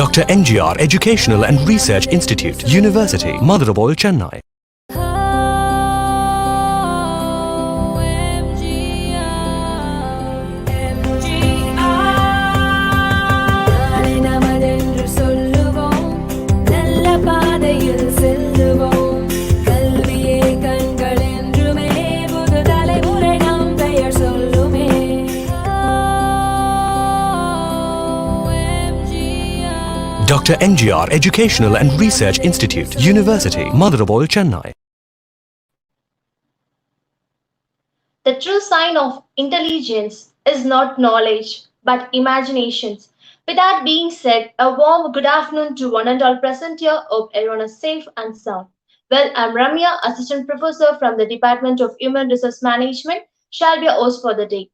Dr.M.G.R. Educational and Research Institute, University, Mother of All, Chennai. Dr.M.G.R. Educational and Research Institute, University, Mother of All, Chennai. The true sign of intelligence is not knowledge, but imaginations. With that being said, a warm good afternoon to one and all present here. Hope everyone is safe and sound. Well, I'm Ramya, Assistant Professor from the Department of Human Resource Management, shall be a host for the day.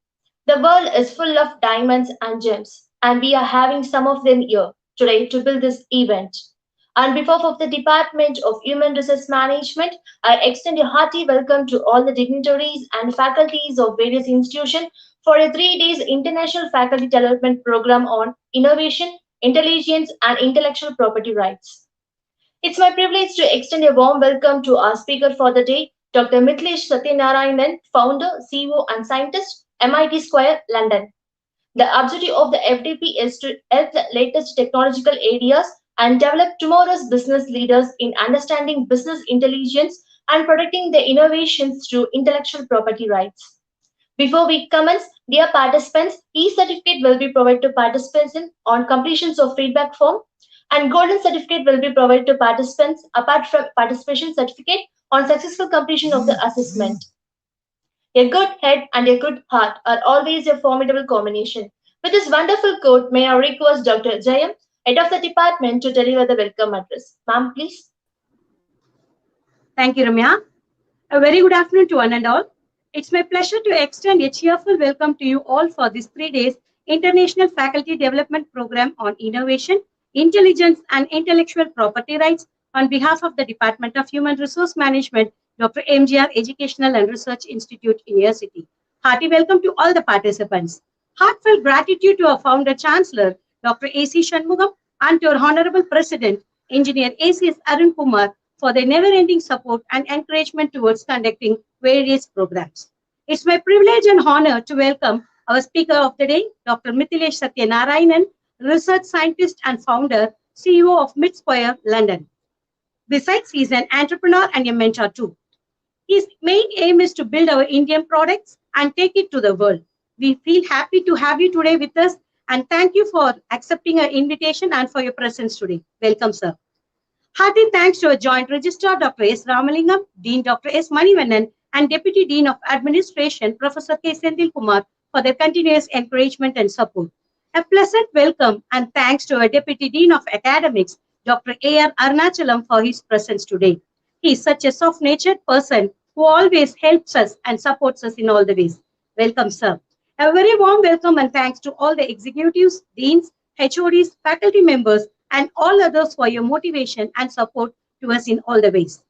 The world is full of diamonds and gems, and we are having some of them here today to build this event. On behalf of the Department of Human Resource Management, I extend a hearty welcome to all the dignitaries and faculties of various institutions for a 3 days International Faculty Development Program on Innovation, Intelligence, and Intellectual Property Rights. It's my privilege to extend a warm welcome to our speaker for the day, Dr. Mithilesh Satyanarayanan, founder, CEO, and scientist, MIT Square, London. The objective of the FDP is to help the latest technological areas and develop tomorrow's business leaders in understanding business intelligence and protecting their innovations through intellectual property rights. Before we commence, dear participants, e-certificate will be provided to participants on completions of feedback form, and golden certificate will be provided to participants apart from participation certificate on successful completion of the assessment. A good head and a good heart are always a formidable combination. With this wonderful quote, may I request Dr. Jayam, head of the department, to deliver the welcome address. Ma'am, please. Thank you, Ramya. A very good afternoon to one and all. It's my pleasure to extend a cheerful welcome to you all for this 3 days International Faculty Development Program on Innovation, Intelligence, and Intellectual Property Rights on behalf of the Department of Human Resource Management, Dr.M.G.R. Educational and Research Institute, University. Hearty welcome to all the participants. Heartfelt gratitude to our founder chancellor, Dr. A.C. Shanmugam, and to our Honorable President, Engineer A.C.S. Arun Kumar, for their never-ending support and encouragement towards conducting various programs. It's my privilege and honor to welcome our speaker of the day, Dr. Mithilesh Satyanarayanan, research scientist and founder, CEO of MIT Square, London. Besides, he's an entrepreneur and a mentor too. His main aim is to build our Indian products and take it to the world. We feel happy to have you today with us, and thank you for accepting our invitation and for your presence today. Welcome, sir. Hearty thanks to our Joint Registrar, Dr. S. Ramalingam, Dean Dr. S. Manivannan, and Deputy Dean of Administration, Professor K. Senthil Kumar, for their continuous encouragement and support. A pleasant welcome and thanks to our Deputy Dean of Academics, Dr. A.R. Arunachalam, for his presence today. He is such a soft-natured person who always helps us and supports us in all the ways. Welcome, sir. A very warm welcome and thanks to all the executives, deans, HODs, faculty members, and all others for your motivation and support to us in all the ways.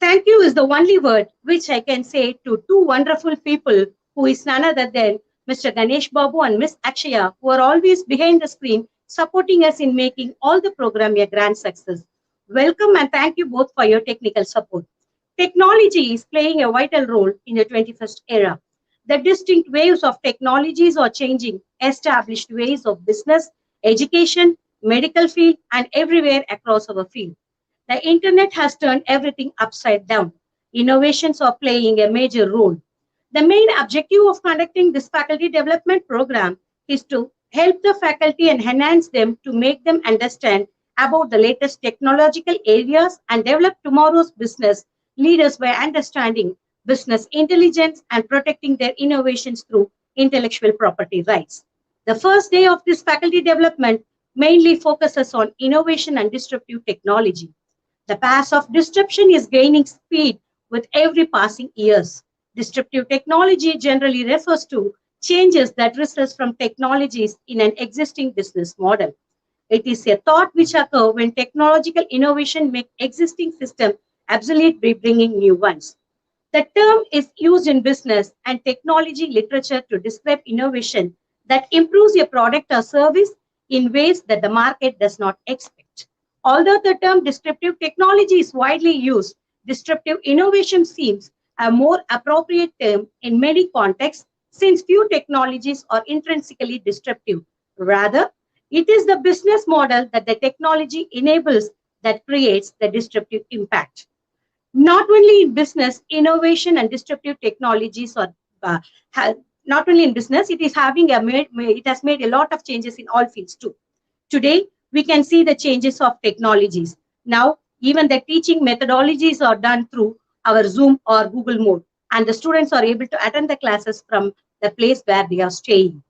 Thank you is the only word which I can say to two wonderful people who is none other than Mr. Ganesh Babu and Miss Akshaya, who are always behind the screen supporting us in making all the program a grand success. Welcome and thank you both for your technical support. Technology is playing a vital role in the 21st era. The distinct waves of technologies are changing established ways of business, education, medical field, and everywhere across our field. The internet has turned everything upside down. Innovations are playing a major role. The main objective of conducting this faculty development program is to help the faculty and enhance them to make them understand about the latest technological areas and develop tomorrow's business leaders by understanding business intelligence and protecting their innovations through intellectual property rights. The first day of this faculty development mainly focuses on innovation and disruptive technology. The path of disruption is gaining speed with every passing years. Disruptive technology generally refers to changes that result from technologies in an existing business model. It is a thought which occurs when technological innovation makes existing systems obsolete by bringing new ones. The term is used in business and technology literature to describe innovation that improves a product or service, in ways that the market does not expect. Although the term disruptive technology is widely used, disruptive innovation seems a more appropriate term in many contexts since few technologies are intrinsically disruptive. Rather, it is the business model that the technology enables that creates the disruptive impact. Not only in business, innovation and disruptive technologies are uh, not only in business, it is having it has made a lot of changes in all fields too. Today, we can see the changes of technologies. Now, even the teaching methodologies are done through our Zoom or Google Mode, and the students are able to attend the classes from the place where they are staying.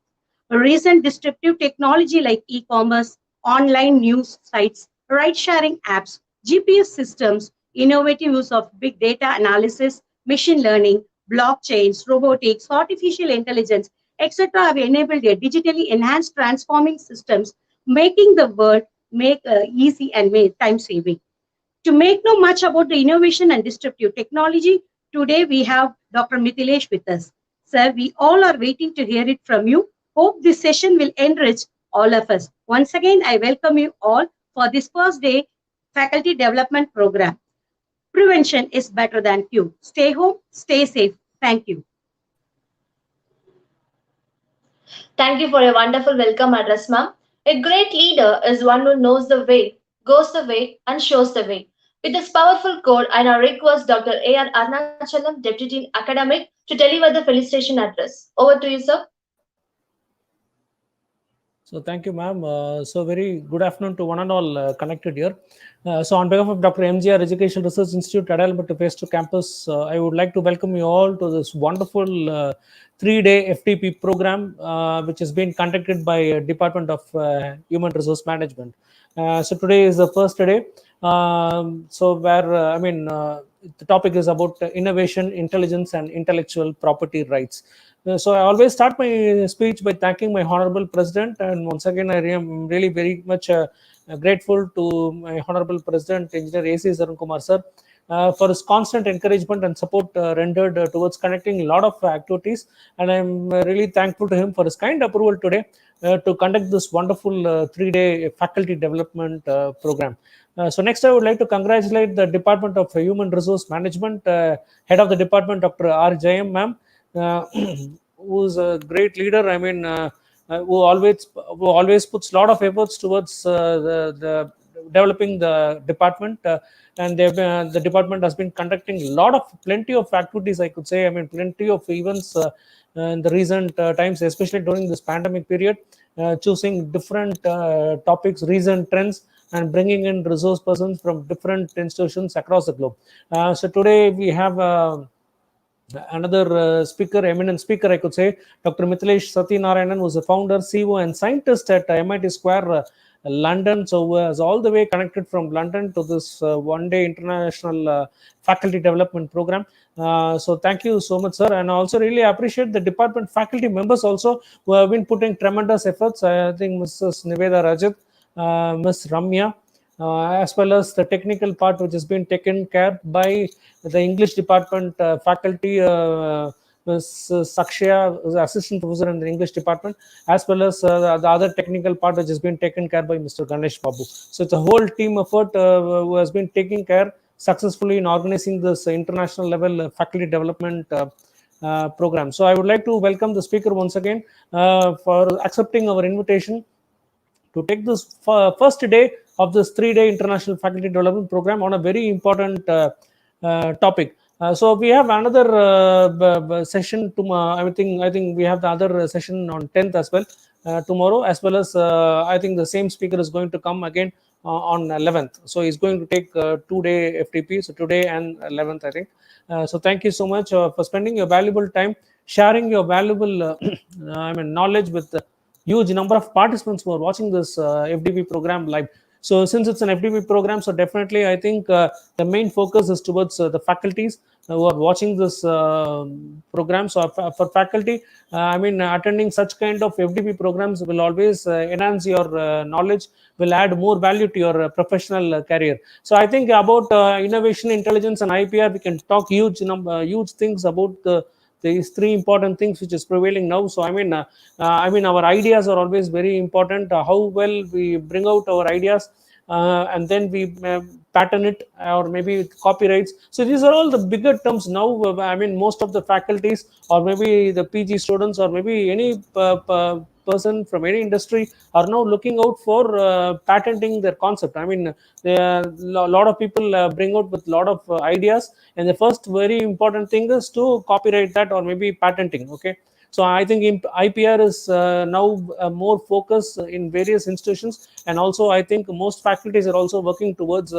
Recent disruptive technology like e-commerce, online news sites, ride-sharing apps, GPS systems, innovative use of big data analysis, machine learning, blockchains, robotics, artificial intelligence, etc. have enabled a digitally enhanced transforming systems, making the world make easy and made time saving. To make know much about the innovation and disruptive technology, today we have Dr. Mithileysh with us. Sir, we all are waiting to hear it from you. Hope this session will enrich all of us. Once again, I welcome you all for this first day faculty development program. Prevention is better than cure. Stay home, stay safe. Thank you. Thank you for your wonderful welcome address, ma'am. A great leader is one who knows the way, goes the way, and shows the way. With this powerful code, I now request Dr. A.R. Arunachalam, Deputy Dean Academic, to deliver the felicitation address. Over to you, sir. So thank you, ma'am. So very good afternoon to one and all connected here. So on behalf of Dr.M.G.R. Educational Research Institute, Adayalampattu Phase 2 Campus, I would like to welcome you all to this wonderful 3-day FDP program, which has been conducted by Department of Human Resource Management. So today is the first day. So where, the topic is about innovation, intelligence, and intellectual property rights. So I always start my speech by thanking my Honorable President, and once again I am really very much grateful to my Honorable President, Engineer A.C. Arun Kumar sir, for his constant encouragement and support rendered towards conducting a lot of activities, and I'm really thankful to him for his kind approval today to conduct this wonderful 3-day faculty development program. So next, I would like to congratulate the Department of Human Resource Management, Head of the Department, Dr. R. Jayam, ma'am, who's a great leader. Who always puts a lot of efforts towards the developing the department, and the department has been conducting plenty of activities. I could say, plenty of events in the recent times, especially during this pandemic period, choosing different topics, recent trends, and bringing in resource persons from different institutions across the globe. So today we have another eminent speaker, I could say, Dr. Mithilesh Satyanarayanan, who's a founder, CEO, and scientist at MIT Square, London. So is all the way connected from London to this one-day international faculty development program. So thank you so much, sir. And I also really appreciate the department faculty members also who have been putting tremendous efforts. I think Mrs. Niveda Rajat, Ms. Ramya, as well as the technical part, which has been taken care by the English department faculty, Ms. Sakshya, assistant professor in the English department, as well as the other technical part, which has been taken care by Mr. Ganesh Babu. So it's a whole team effort who has been taking care successfully in organizing this international level faculty development program. So I would like to welcome the speaker once again for accepting our invitation to take this first day of this 3-day international faculty development program on a very important topic. So we have another session tomorrow. I think we have the other session on 10th as well, tomorrow, as well as I think the same speaker is going to come again on 11th. So he's going to take 2-day FTP, so today and 11th, I think. So thank you so much for spending your valuable time, sharing your valuable knowledge with huge number of participants who are watching this FDP program live. So since it's an FDP program, so definitely I think the main focus is towards the faculties who are watching this program. So for faculty, attending such kind of FDP programs will always enhance your knowledge, will add more value to your professional career. So I think about innovation, intelligence, and IPR, we can talk huge things about the these three important things which is prevailing now. So I mean our ideas are always very important. How well we bring out our ideas, and then we patent it, or maybe copyrights. So these are all the bigger terms now. I mean, most of the faculties, or maybe the PG students, or maybe any person from any industry are now looking out for patenting their concept. I mean, a lot of people bring out with a lot of ideas, and the first very important thing is to copyright that, or maybe patenting. Okay. So I think IPR is now more focused in various institutions, and also I think most faculties are also working towards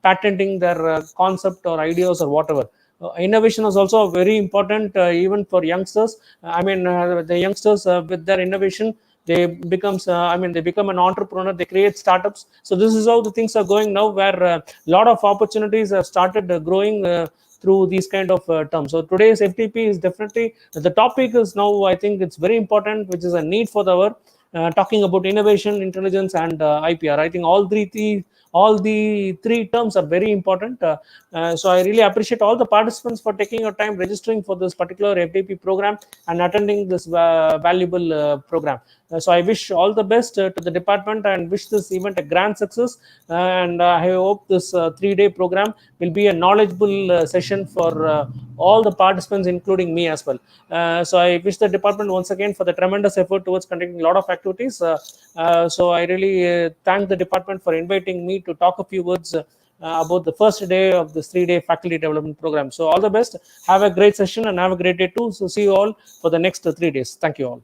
patenting their concept or ideas or whatever. Innovation is also very important, even for youngsters. The youngsters with their innovation, they becomes they become an entrepreneur, they create startups. So this is how the things are going now, where a lot of opportunities have started growing through these kind of terms. So today's FDP is definitely, the topic is now, I think it's very important, which is a need for the hour, talking about innovation, intelligence, and IPR. I think all the three terms are very important. So I really appreciate all the participants for taking your time registering for this particular FDP program and attending this valuable program. So I wish all the best to the department, and wish this event a grand success. And I hope this 3-day program will be a knowledgeable session for all the participants, including me as well. So I wish the department once again for the tremendous effort towards conducting a lot of activities. So I really thank the department for inviting me to talk a few words about the first day of this 3-day faculty development program. So all the best. Have a great session and have a great day too. So see you all for the next 3 days. Thank you all.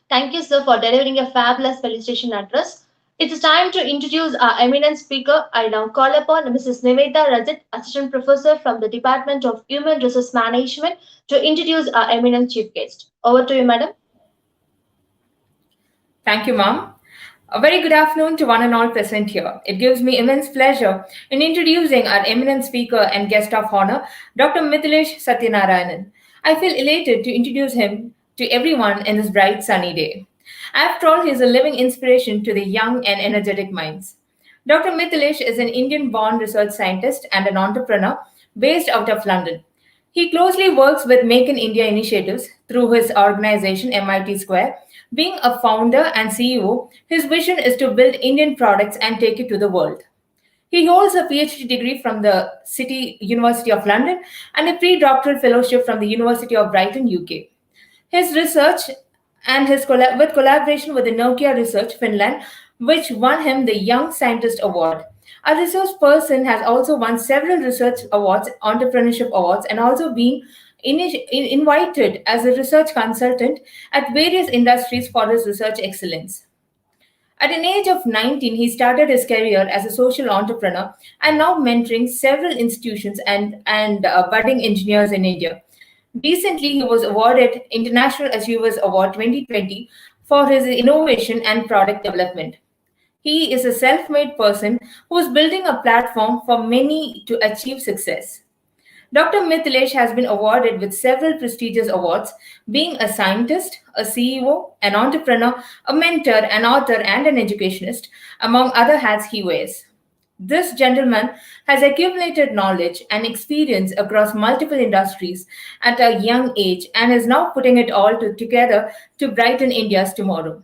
Thank you, sir, for delivering a fabulous felicitation address. It's time to introduce our eminent speaker. I now call upon Mrs. Niveda Rajit, Assistant Professor from the Department of Human Resource Management, to introduce our eminent chief guest. Over to you, madam. Thank you, ma'am. A very good afternoon to one and all present here. It gives me immense pleasure in introducing our eminent speaker and guest of honor, Dr. Mithilesh Satyanarayanan. I feel elated to introduce him to everyone in this bright sunny day. After all, he is a living inspiration to the young and energetic minds. Dr. Mithileysh is an Indian-born research scientist and an entrepreneur based out of London. He closely works with Make in India initiatives through his organization MIT Square. Being a founder and CEO, his vision is to build Indian products and take it to the world. He holds a PhD degree from the City University of London and a pre-doctoral fellowship from the University of Brighton, UK. His research and his collaboration with the Nokia Research Finland, which won him the Young Scientist Award. A resource person has also won several research awards, entrepreneurship awards, and also been invited as a research consultant at various industries for his research excellence. At an age of 19, he started his career as a social entrepreneur and now mentoring several institutions and budding engineers in India. Recently, he was awarded International Achievers Award 2020 for his innovation and product development. He is a self-made person who is building a platform for many to achieve success. Dr. Mithileysh has been awarded with several prestigious awards, being a scientist, a CEO, an entrepreneur, a mentor, an author, and an educationist, among other hats he wears. This gentleman has accumulated knowledge and experience across multiple industries at a young age and is now putting it all together to brighten India's tomorrow.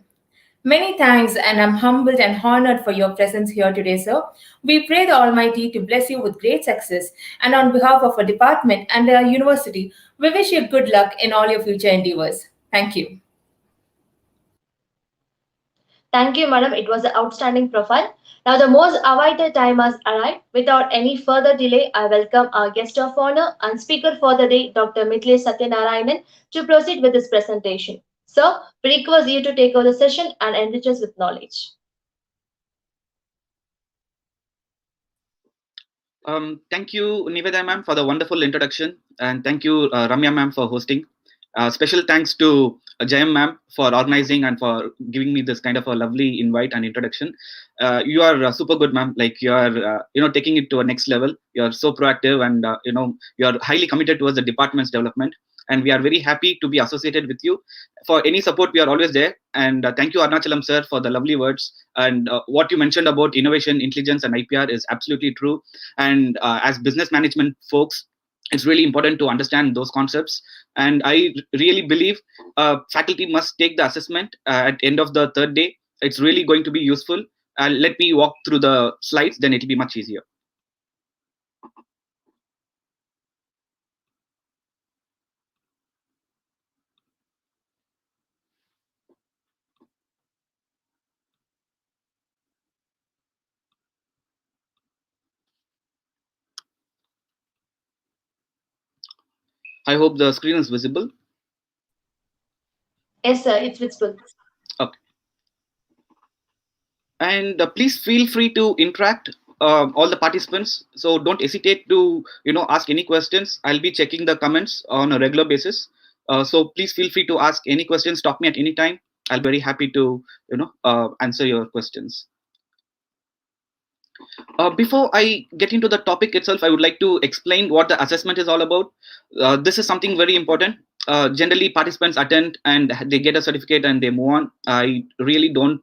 Many thanks, and I'm humbled and honored for your presence here today, sir. We pray the Almighty to bless you with great success, and on behalf of our department and our university, we wish you good luck in all your future endeavors. Thank you. Thank you, madam. It was an outstanding profile. Now, the most awaited time has arrived. Without any further delay, I welcome our guest of honor and speaker for the day, Dr. Mithilesh Satyanarayanan, to proceed with this presentation. Sir, we request you to take over the session and enrich us with knowledge. Thank you, Niveda ma'am, for the wonderful introduction, and thank you, Ramya ma'am, for hosting. Special thanks to Jayam ma'am for organizing and for giving me this kind of a lovely invite and introduction. You are super good, ma'am. Like you are, taking it to a next level. You are so proactive, and you are highly committed towards the department's development. And we are very happy to be associated with you. For any support, we are always there. And thank you, Arunachalam sir, for the lovely words. And what you mentioned about innovation, intelligence, and IPR is absolutely true. And as business management folks, It's really important to understand those concepts, and I really believe faculty must take the assessment at the end of the third day. It's really going to be useful. Let me walk through the slides, then it'll be much easier. I hope the screen is visible. Yes, sir, it's visible. Okay. And please feel free to interact, all the participants. So don't hesitate to ask any questions. I'll be checking the comments on a regular basis. So please feel free to ask any questions. Stop me at any time. I'll be very happy to answer your questions. Before I get into the topic itself, I would like to explain what the assessment is all about. This is something very important. Generally, participants attend and they get a certificate and they move on. I really don't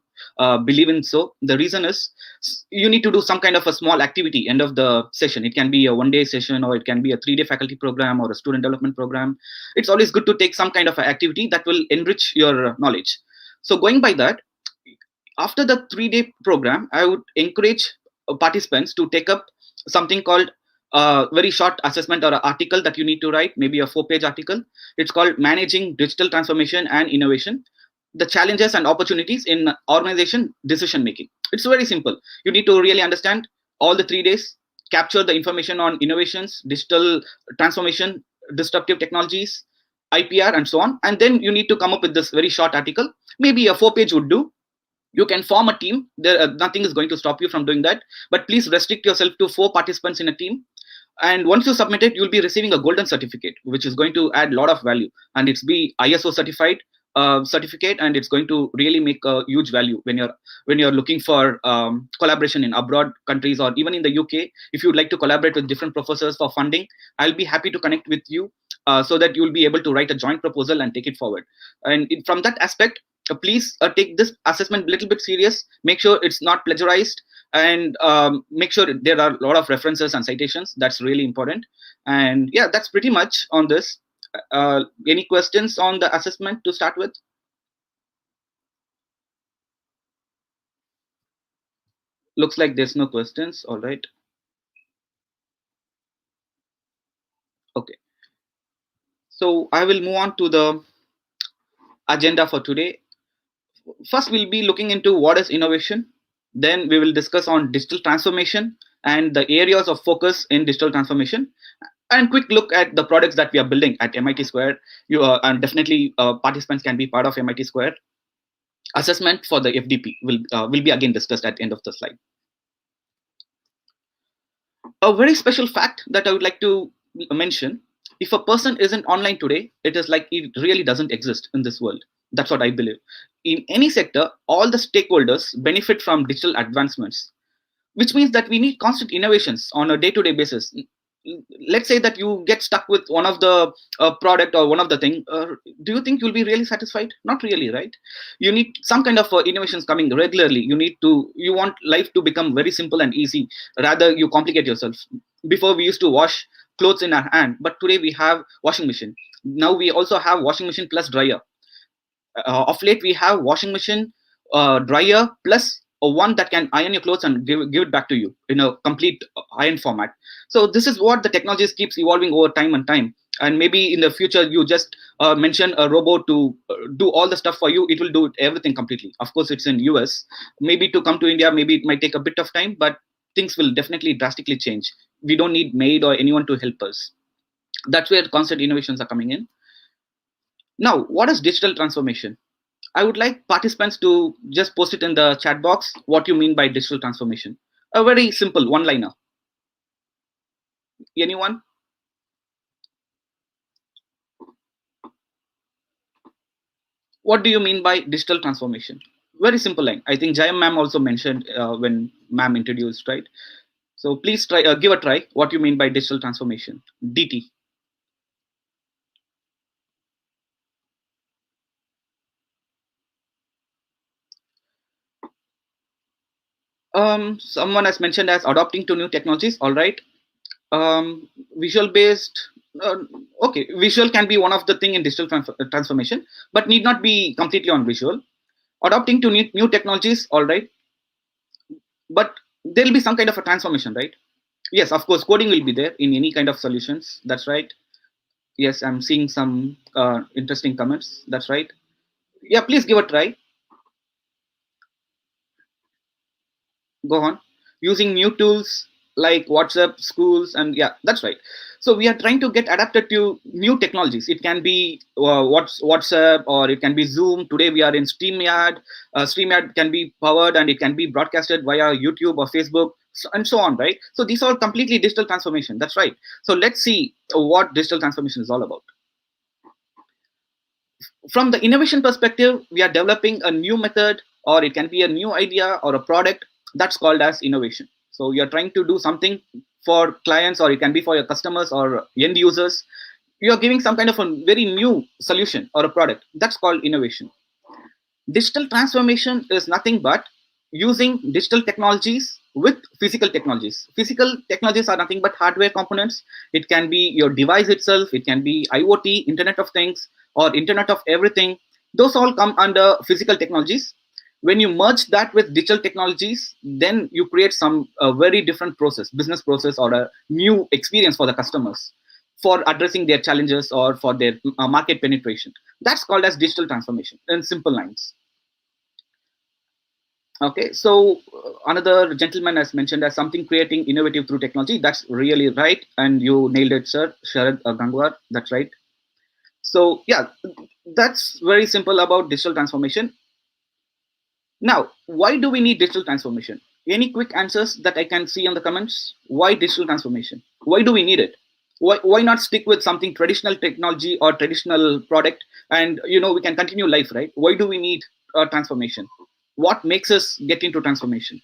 believe in so. The reason is you need to do some kind of a small activity end of the session. It can be a one-day session, or it can be a 3-day faculty program or a student development program. It's always good to take some kind of a activity that will enrich your knowledge. So going by that, after the 3-day program, I would encourage participants to take up something called a very short assessment or an article that you need to write, maybe a 4-page article. It's called Managing Digital Transformation and Innovation, the Challenges and Opportunities in Organization Decision Making. It's very simple. You need to really understand all the 3 days, capture the information on innovations, digital transformation, disruptive technologies, IPR, and so on. And then you need to come up with this very short article. Maybe a 4-page would do. You can form a team. Nothing is going to stop you from doing that, but please restrict yourself to 4 participants in a team. And once you submit it, you'll be receiving a golden certificate, which is going to add a lot of value, and it's be ISO certified certificate, and it's going to really make a huge value when you're looking for collaboration in abroad countries, or even in the UK. If you'd like to collaborate with different professors for funding, I'll be happy to connect with you, so that you'll be able to write a joint proposal and take it forward. And from that aspect, please take this assessment a little bit serious. Make sure it's not plagiarized, and make sure there are a lot of references and citations. That's really important. And yeah, that's pretty much on this. Any questions on the assessment to start with? Looks like there's no questions. All right. Okay. So I will move on to the agenda for today. First, we'll be looking into what is innovation. Then we will discuss on digital transformation and the areas of focus in digital transformation, and quick look at the products that we are building at MIT Square. And definitely participants can be part of MIT Square. Assessment for the FDP will be again discussed at the end of the slide. A very special fact that I would like to mention: if a person isn't online today, it is like it really doesn't exist in this world. That's what I believe. In any sector, all the stakeholders benefit from digital advancements, which means that we need constant innovations on a day-to-day basis. Let's say that you get stuck with one of the product or one of the thing. Do you think you'll be really satisfied? Not really, right? You need some kind of innovations coming regularly. You want life to become very simple and easy, rather you complicate yourself. Before, we used to wash clothes in our hand, but today we have washing machine. Now we also have washing machine plus dryer. Of late, we have washing machine, dryer, plus one that can iron your clothes and give it back to you in a complete iron format. So this is what the technologies keeps evolving over time and time. And maybe in the future, you just mention a robot to do all the stuff for you. It will do everything completely. Of course, it's in US. Maybe to come to India, maybe it might take a bit of time, but things will definitely drastically change. We don't need maid or anyone to help us. That's where constant innovations are coming in. Now, what is digital transformation? I would like participants to just post it in the chat box what you mean by digital transformation. A very simple one-liner. Anyone? What do you mean by digital transformation? Very simple line. I think Jayam ma'am also mentioned when ma'am introduced, right? So please try, give a try. What you mean by digital transformation? DT. Someone has mentioned as adopting to new technologies. All right. Visual based, Okay, visual can be one of the thing in digital transformation, but need not be completely on visual. Adopting to new technologies, all right, but there will be some kind of a transformation, right? Yes, of course, coding will be there in any kind of solutions. That's right. Yes, I'm seeing some interesting comments. That's right. Yeah, please give a try. Go on. Using new tools like WhatsApp, schools, and yeah, that's right. So we are trying to get adapted to new technologies. It can be WhatsApp, or it can be Zoom. Today we are in StreamYard. StreamYard can be powered and it can be broadcasted via YouTube or Facebook, and so on, right? So these are completely digital transformation. That's right. So let's see what digital transformation is all about. From the innovation perspective, we are developing a new method, or it can be a new idea or a product. That's called as innovation. So you're trying to do something for clients, or it can be for your customers or end users. You're giving some kind of a very new solution or a product. That's called innovation. Digital transformation is nothing but using digital technologies with physical technologies. Physical technologies are nothing but hardware components. It can be your device itself, it can be IoT, Internet of Things, or Internet of Everything. Those all come under physical technologies. When you merge that with digital technologies, then you create some very different process, business process, or a new experience for the customers for addressing their challenges or for their market penetration. That's called as digital transformation in simple lines. Okay, so another gentleman has mentioned as something creating innovative through technology. That's really right, and you nailed it, sir. Sharad Gangwar, that's right. So yeah, that's very simple about digital transformation. Now, why do we need digital transformation? Any quick answers that I can see in the comments? Why digital transformation? Why do we need it? Why not stick with something traditional technology or traditional product, and we can continue life, right? Why do we need transformation? What makes us get into transformation?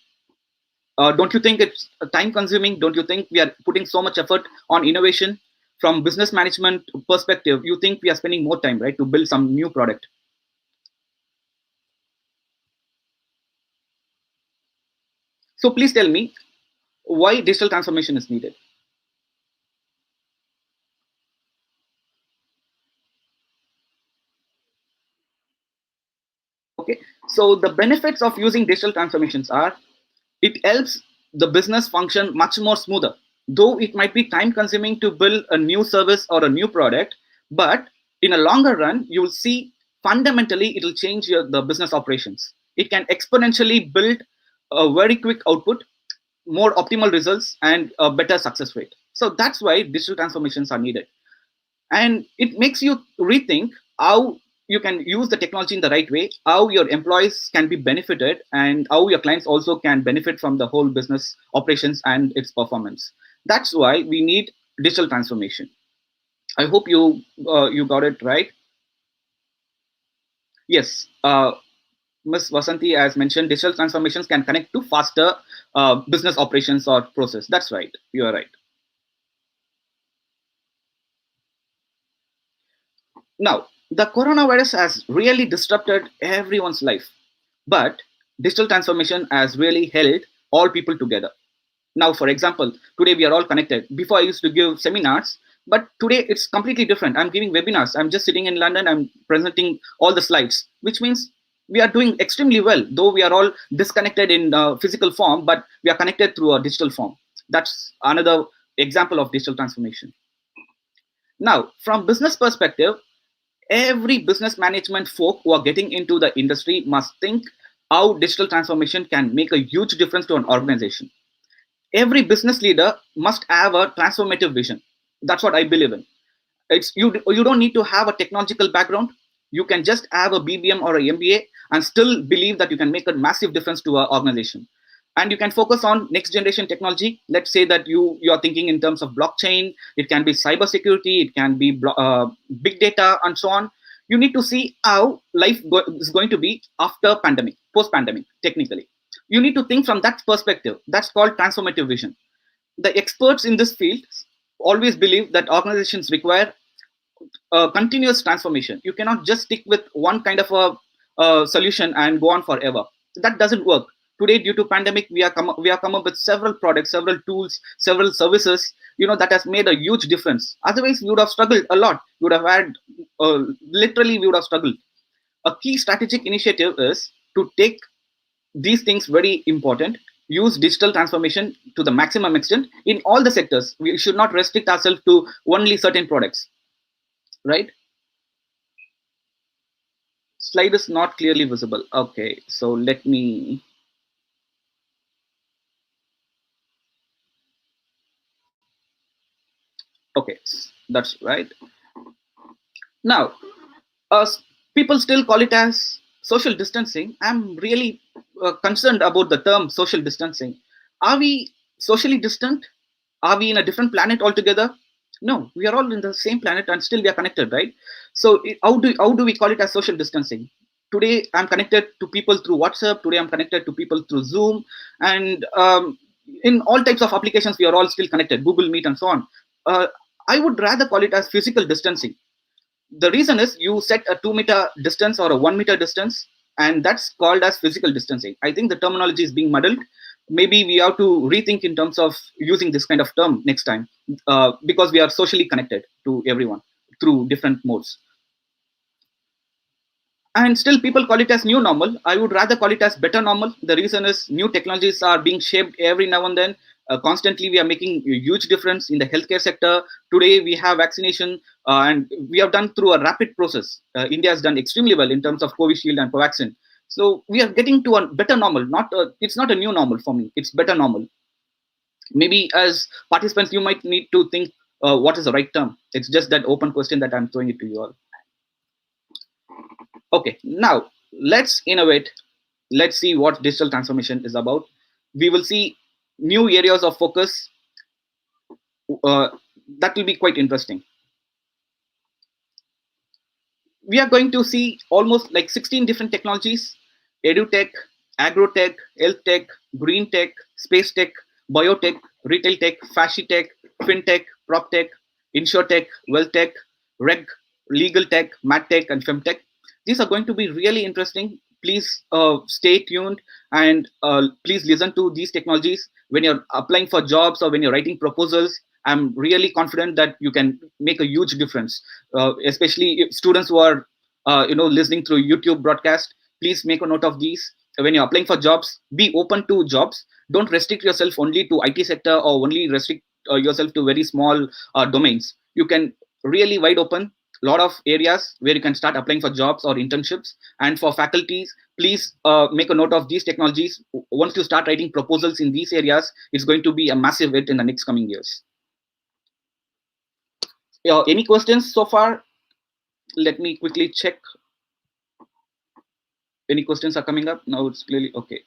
Don't you think it's time consuming? Don't you think we are putting so much effort on innovation? From business management perspective, you think we are spending more time, right, to build some new product? So please tell me why digital transformation is needed. Okay, so the benefits of using digital transformations are, it helps the business function much more smoother. Though it might be time consuming to build a new service or a new product, but in a longer run, you will see fundamentally it will change the business operations. It can exponentially build a very quick output, more optimal results, and a better success rate. So that's why digital transformations are needed. And it makes you rethink how you can use the technology in the right way, how your employees can be benefited, and how your clients also can benefit from the whole business operations and its performance. That's why we need digital transformation. I hope you got it right. Yes, Ms. Vasanti has mentioned digital transformations can connect to faster business operations or process. That's right, you are right. Now, the coronavirus has really disrupted everyone's life, but digital transformation has really held all people together. Now, for example, today we are all connected. Before I used to give seminars, but today it's completely different. I'm giving webinars. I'm just sitting in London. I'm presenting all the slides, which means we are doing extremely well, though we are all disconnected in physical form, but we are connected through a digital form. That's another example of digital transformation. Now, from business perspective, every business management folk who are getting into the industry must think how digital transformation can make a huge difference to an organization. Every business leader must have a transformative vision. That's what I believe in. It's you don't need to have a technological background. You can just have a BBM or a MBA and still believe that you can make a massive difference to an organization. And you can focus on next generation technology. Let's say that you are thinking in terms of blockchain. It can be cybersecurity. It can be big data and so on. You need to see how life is going to be after pandemic, post pandemic, technically. You need to think from that perspective. That's called transformative vision. The experts in this field always believe that organizations require continuous transformation. You cannot just stick with one kind of a solution and go on forever. That doesn't work. Today, due to pandemic, we have come up with several products, several tools, several services that has made a huge difference. Otherwise, we would have struggled a lot. We would have had, literally, we would have struggled. A key strategic initiative is to take these things very important, use digital transformation to the maximum extent in all the sectors. We should not restrict ourselves to only certain products, right? Slide is not clearly visible. Okay, so let me. Okay, that's right. Now, people still call it as social distancing. I'm really concerned about the term social distancing. Are we socially distant? Are we in a different planet altogether? No, we are all in the same planet and still we are connected, right? So how do we call it as social distancing? Today I'm connected to people through WhatsApp. Today I'm connected to people through Zoom, and in all types of applications we are all still connected, Google Meet and so on. I would rather call it as physical distancing. The reason is you set a 2-meter distance or a 1-meter distance, and that's called as physical distancing. I think the terminology is being muddled. Maybe we have to rethink in terms of using this kind of term next time, because we are socially connected to everyone through different modes. And still people call it as new normal. I would rather call it as better normal. The reason is new technologies are being shaped every now and then. Constantly we are making a huge difference in the healthcare sector. Today we have vaccination, and we have done through a rapid process. India has done extremely well in terms of Covishield and Covaxin. So we are getting to a better normal. It's not a new normal for me, it's better normal. Maybe as participants you might need to think what is the right term. It's just that open question that I'm throwing it to you all. Okay, now let's innovate. Let's see what digital transformation is about. We will see new areas of focus. That will be quite interesting. We are going to see almost like 16 different technologies: edutech, agrotech, health tech, green tech, space tech, biotech, retail tech, fashion tech, fintech, prop tech, insurtech, wealth tech, reg, legal tech, mat tech, and femtech. These are going to be really interesting. Please stay tuned, and please listen to these technologies when you're applying for jobs or when you're writing proposals. I'm really confident that you can make a huge difference, especially if students who are listening through YouTube broadcast. Please make a note of these. When you're applying for jobs, be open to jobs. Don't restrict yourself only to IT sector or only restrict yourself to very small domains. You can really wide open lot of areas where you can start applying for jobs or internships. And for faculties, please make a note of these technologies. Once you start writing proposals in these areas, it's going to be a massive hit in the next coming years. Any questions so far? Let me quickly check. Any questions are coming up? Now it's clearly okay.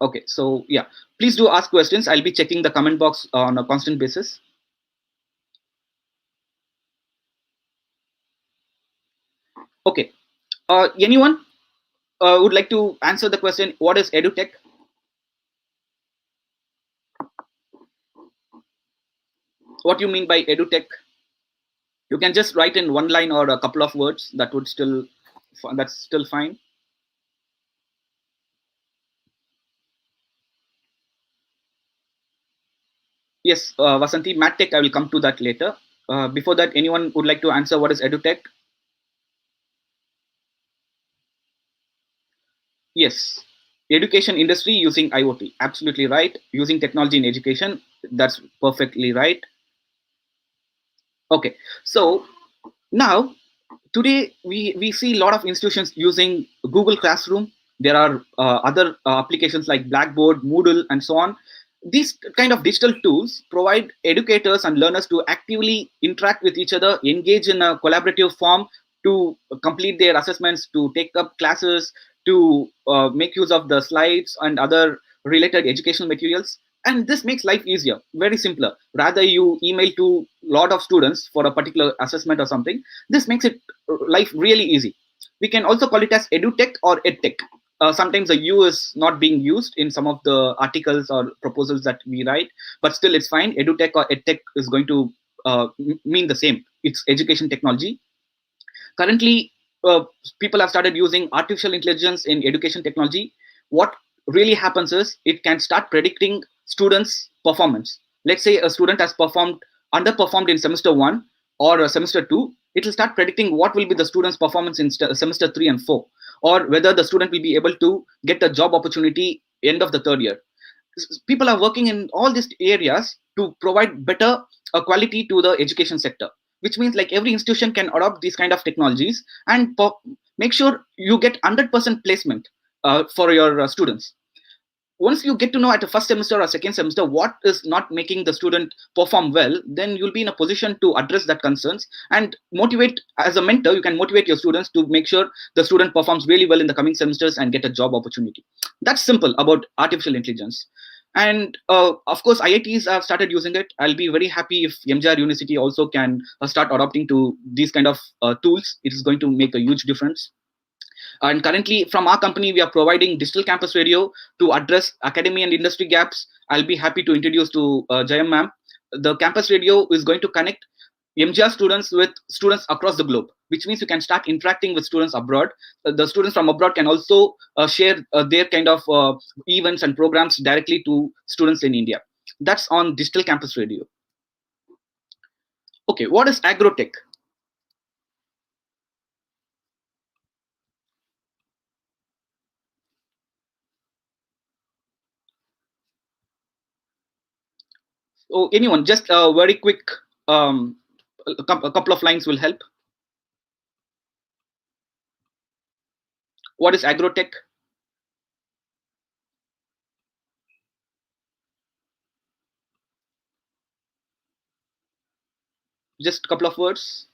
Okay, so yeah, please do ask questions. I'll be checking the comment box on a constant basis. Okay, anyone would like to answer the question, what is edutech? What do you mean by edutech? You can just write in one line or a couple of words. That's still fine. Yes, Vasanti, MatTech, I will come to that later. Before that, anyone would like to answer what is edutech? Yes, education industry using IoT. Absolutely right. Using technology in education. That's perfectly right. Okay, so now today we see a lot of institutions using Google Classroom. There are other applications like Blackboard, Moodle, and so on. These kind of digital tools provide educators and learners to actively interact with each other, engage in a collaborative form, to complete their assessments, to take up classes, to make use of the slides and other related educational materials. And this makes life easier, very simpler. Rather you email to a lot of students for a particular assessment or something, this makes it life really easy. We can also call it as edutech or edtech. Sometimes the U is not being used in some of the articles or proposals that we write, but still it's fine. Edutech or edtech is going to mean the same. It's education technology. Currently, people have started using artificial intelligence in education technology. What really happens is it can start predicting students' performance. Let's say a student has underperformed in semester 1 or semester 2, it will start predicting what will be the student's performance in semester 3 and 4, or whether the student will be able to get a job opportunity end of the third year. People are working in all these areas to provide better quality to the education sector, which means like every institution can adopt these kind of technologies and make sure you get 100% placement for your students. Once you get to know at the first semester or second semester what is not making the student perform well, then you'll be in a position to address that concerns and motivate. As a mentor, you can motivate your students to make sure the student performs really well in the coming semesters and get a job opportunity. That's simple about artificial intelligence. And of course, IITs have started using it. I'll be very happy if M.G.R University also can start adopting to these kind of tools. It is going to make a huge difference. And currently, from our company, we are providing digital campus radio to address academy and industry gaps. I'll be happy to introduce to Jayam ma'am. The campus radio is going to connect M.G.R students with students across the globe, which means you can start interacting with students abroad. The students from abroad can also share their kind of events and programs directly to students in India. That's on digital campus radio. Okay, what is agrotech? So anyone, just a very quick, a couple of lines will help. What is agrotech? Just a couple of words.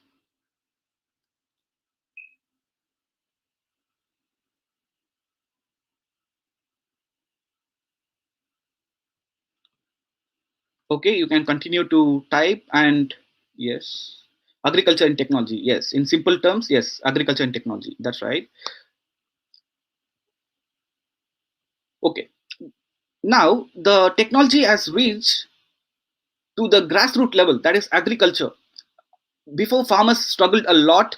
Okay, you can continue to type. And yes, agriculture and technology. Yes, in simple terms, yes, agriculture and technology. That's right. Okay, now the technology has reached to the grassroots level, that is agriculture. Before, farmers struggled a lot.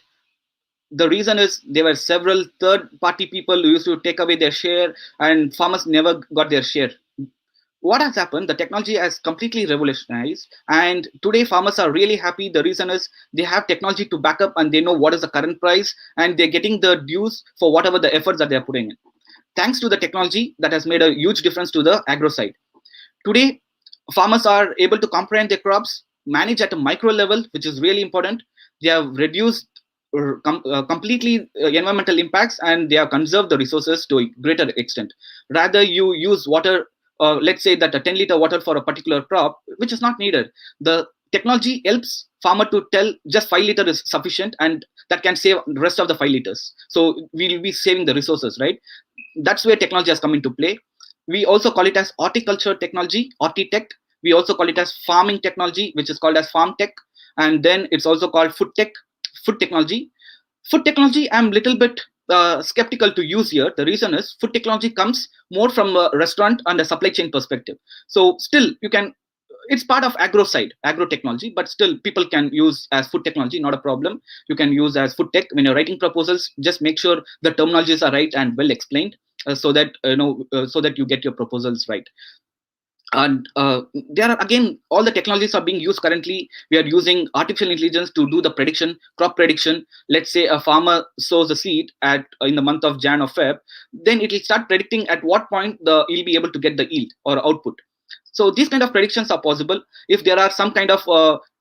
The reason is there were several third-party people who used to take away their share, and farmers never got their share. What has happened? The technology has completely revolutionized, and today farmers are really happy. The reason is they have technology to back up, and they know what is the current price, and they're getting the dues for whatever the efforts that they're putting in. Thanks to the technology, that has made a huge difference to the agro side. Today, farmers are able to comprehend their crops, manage at a micro level, which is really important. They have reduced completely environmental impacts, and they have conserved the resources to a greater extent. Rather, you use water, let's say that a 10-liter water for a particular crop, which is not needed. The technology helps farmer to tell just 5 liters is sufficient, and that can save the rest of the 5 liters. So we will be saving the resources, right? That's where technology has come into play. We also call it as horticulture technology, hortitech. We also call it as farming technology, which is called as farm tech. And then it's also called food tech, food technology. Food technology, I'm a little bit skeptical to use here. The reason is food technology comes more from a restaurant and a supply chain perspective. So still you can, it's part of agro side, agro technology, but still people can use as food technology, not a problem. You can use as food tech. When you're writing proposals, just make sure the terminologies are right and well explained, so that so that you get your proposals right. And there are, again, all the technologies are being used currently. We are using artificial intelligence to do the prediction, crop prediction. Let's say a farmer sows a seed at in the month of Jan or Feb, then it will start predicting at what point he'll be able to get the yield or output. So these kind of predictions are possible. If there are some kind of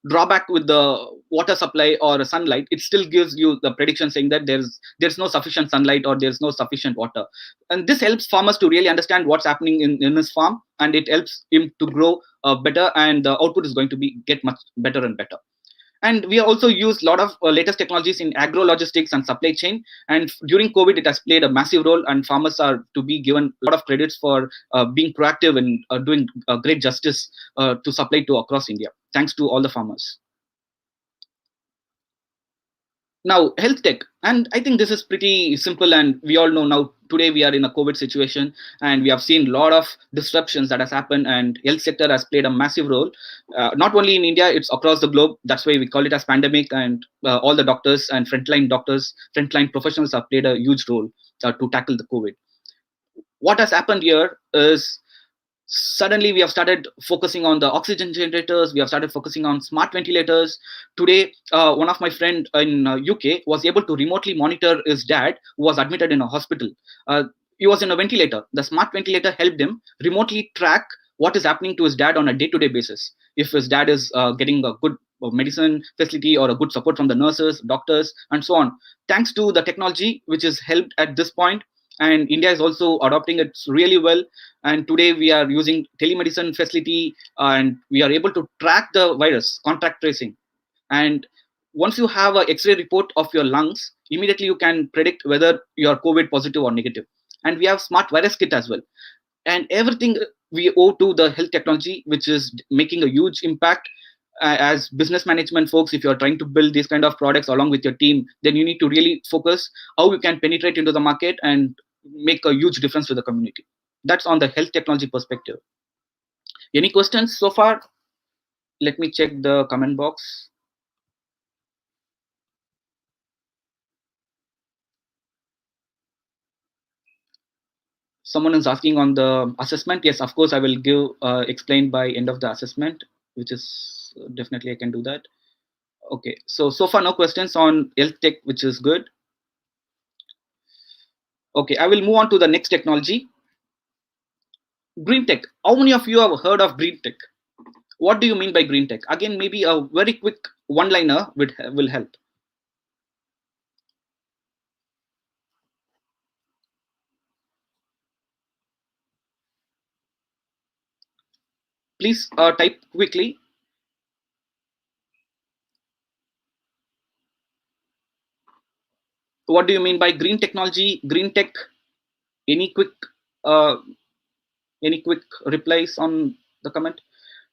drawback with the water supply or sunlight, it still gives you the prediction saying that there's no sufficient sunlight or there's no sufficient water. And this helps farmers to really understand what's happening in his farm, and it helps him to grow better, and the output is going to get much better and better. And we also use a lot of latest technologies in agro logistics and supply chain. And during COVID, it has played a massive role, and farmers are to be given a lot of credits for being proactive and doing great justice to supply to across India. Thanks to all the farmers. Now, health tech, and I think this is pretty simple, and we all know now today we are in a COVID situation, and we have seen a lot of disruptions that has happened, and health sector has played a massive role, not only in India, it's across the globe. That's why we call it as pandemic, and all the doctors and frontline professionals have played a huge role to tackle the COVID. What has happened here is Suddenly we have started focusing on the oxygen generators, we have started focusing on smart ventilators. Today one of my friend in UK was able to remotely monitor his dad who was admitted in a hospital. He was in a ventilator. The smart ventilator helped him remotely track what is happening to his dad on a day-to-day basis. If his dad is getting a good medicine facility or a good support from the nurses, doctors, and so on, thanks to the technology which is helped at this point. And India is also adopting it really well. And today we are using telemedicine facility, and we are able to track the virus, contact tracing. And once you have an X-ray report of your lungs, immediately you can predict whether you are COVID positive or negative. And we have smart virus kit as well. And everything we owe to the health technology, which is making a huge impact. As business management folks, if you're trying to build these kind of products along with your team, then you need to really focus how you can penetrate into the market and make a huge difference to the community. That's on the health technology perspective. Any questions so far? Let me check the comment box. Someone is asking on the assessment. Yes, of course, I will give explain by end of the assessment, which is definitely I can do that. Okay, so far no questions on health tech, which is good. Okay, I will move on to the next technology. Green tech. How many of you have heard of green tech? What do you mean by green tech? Again, maybe a very quick one-liner will help. Please type quickly. What do you mean by green technology, green tech? Any quick uh, replies on the comment?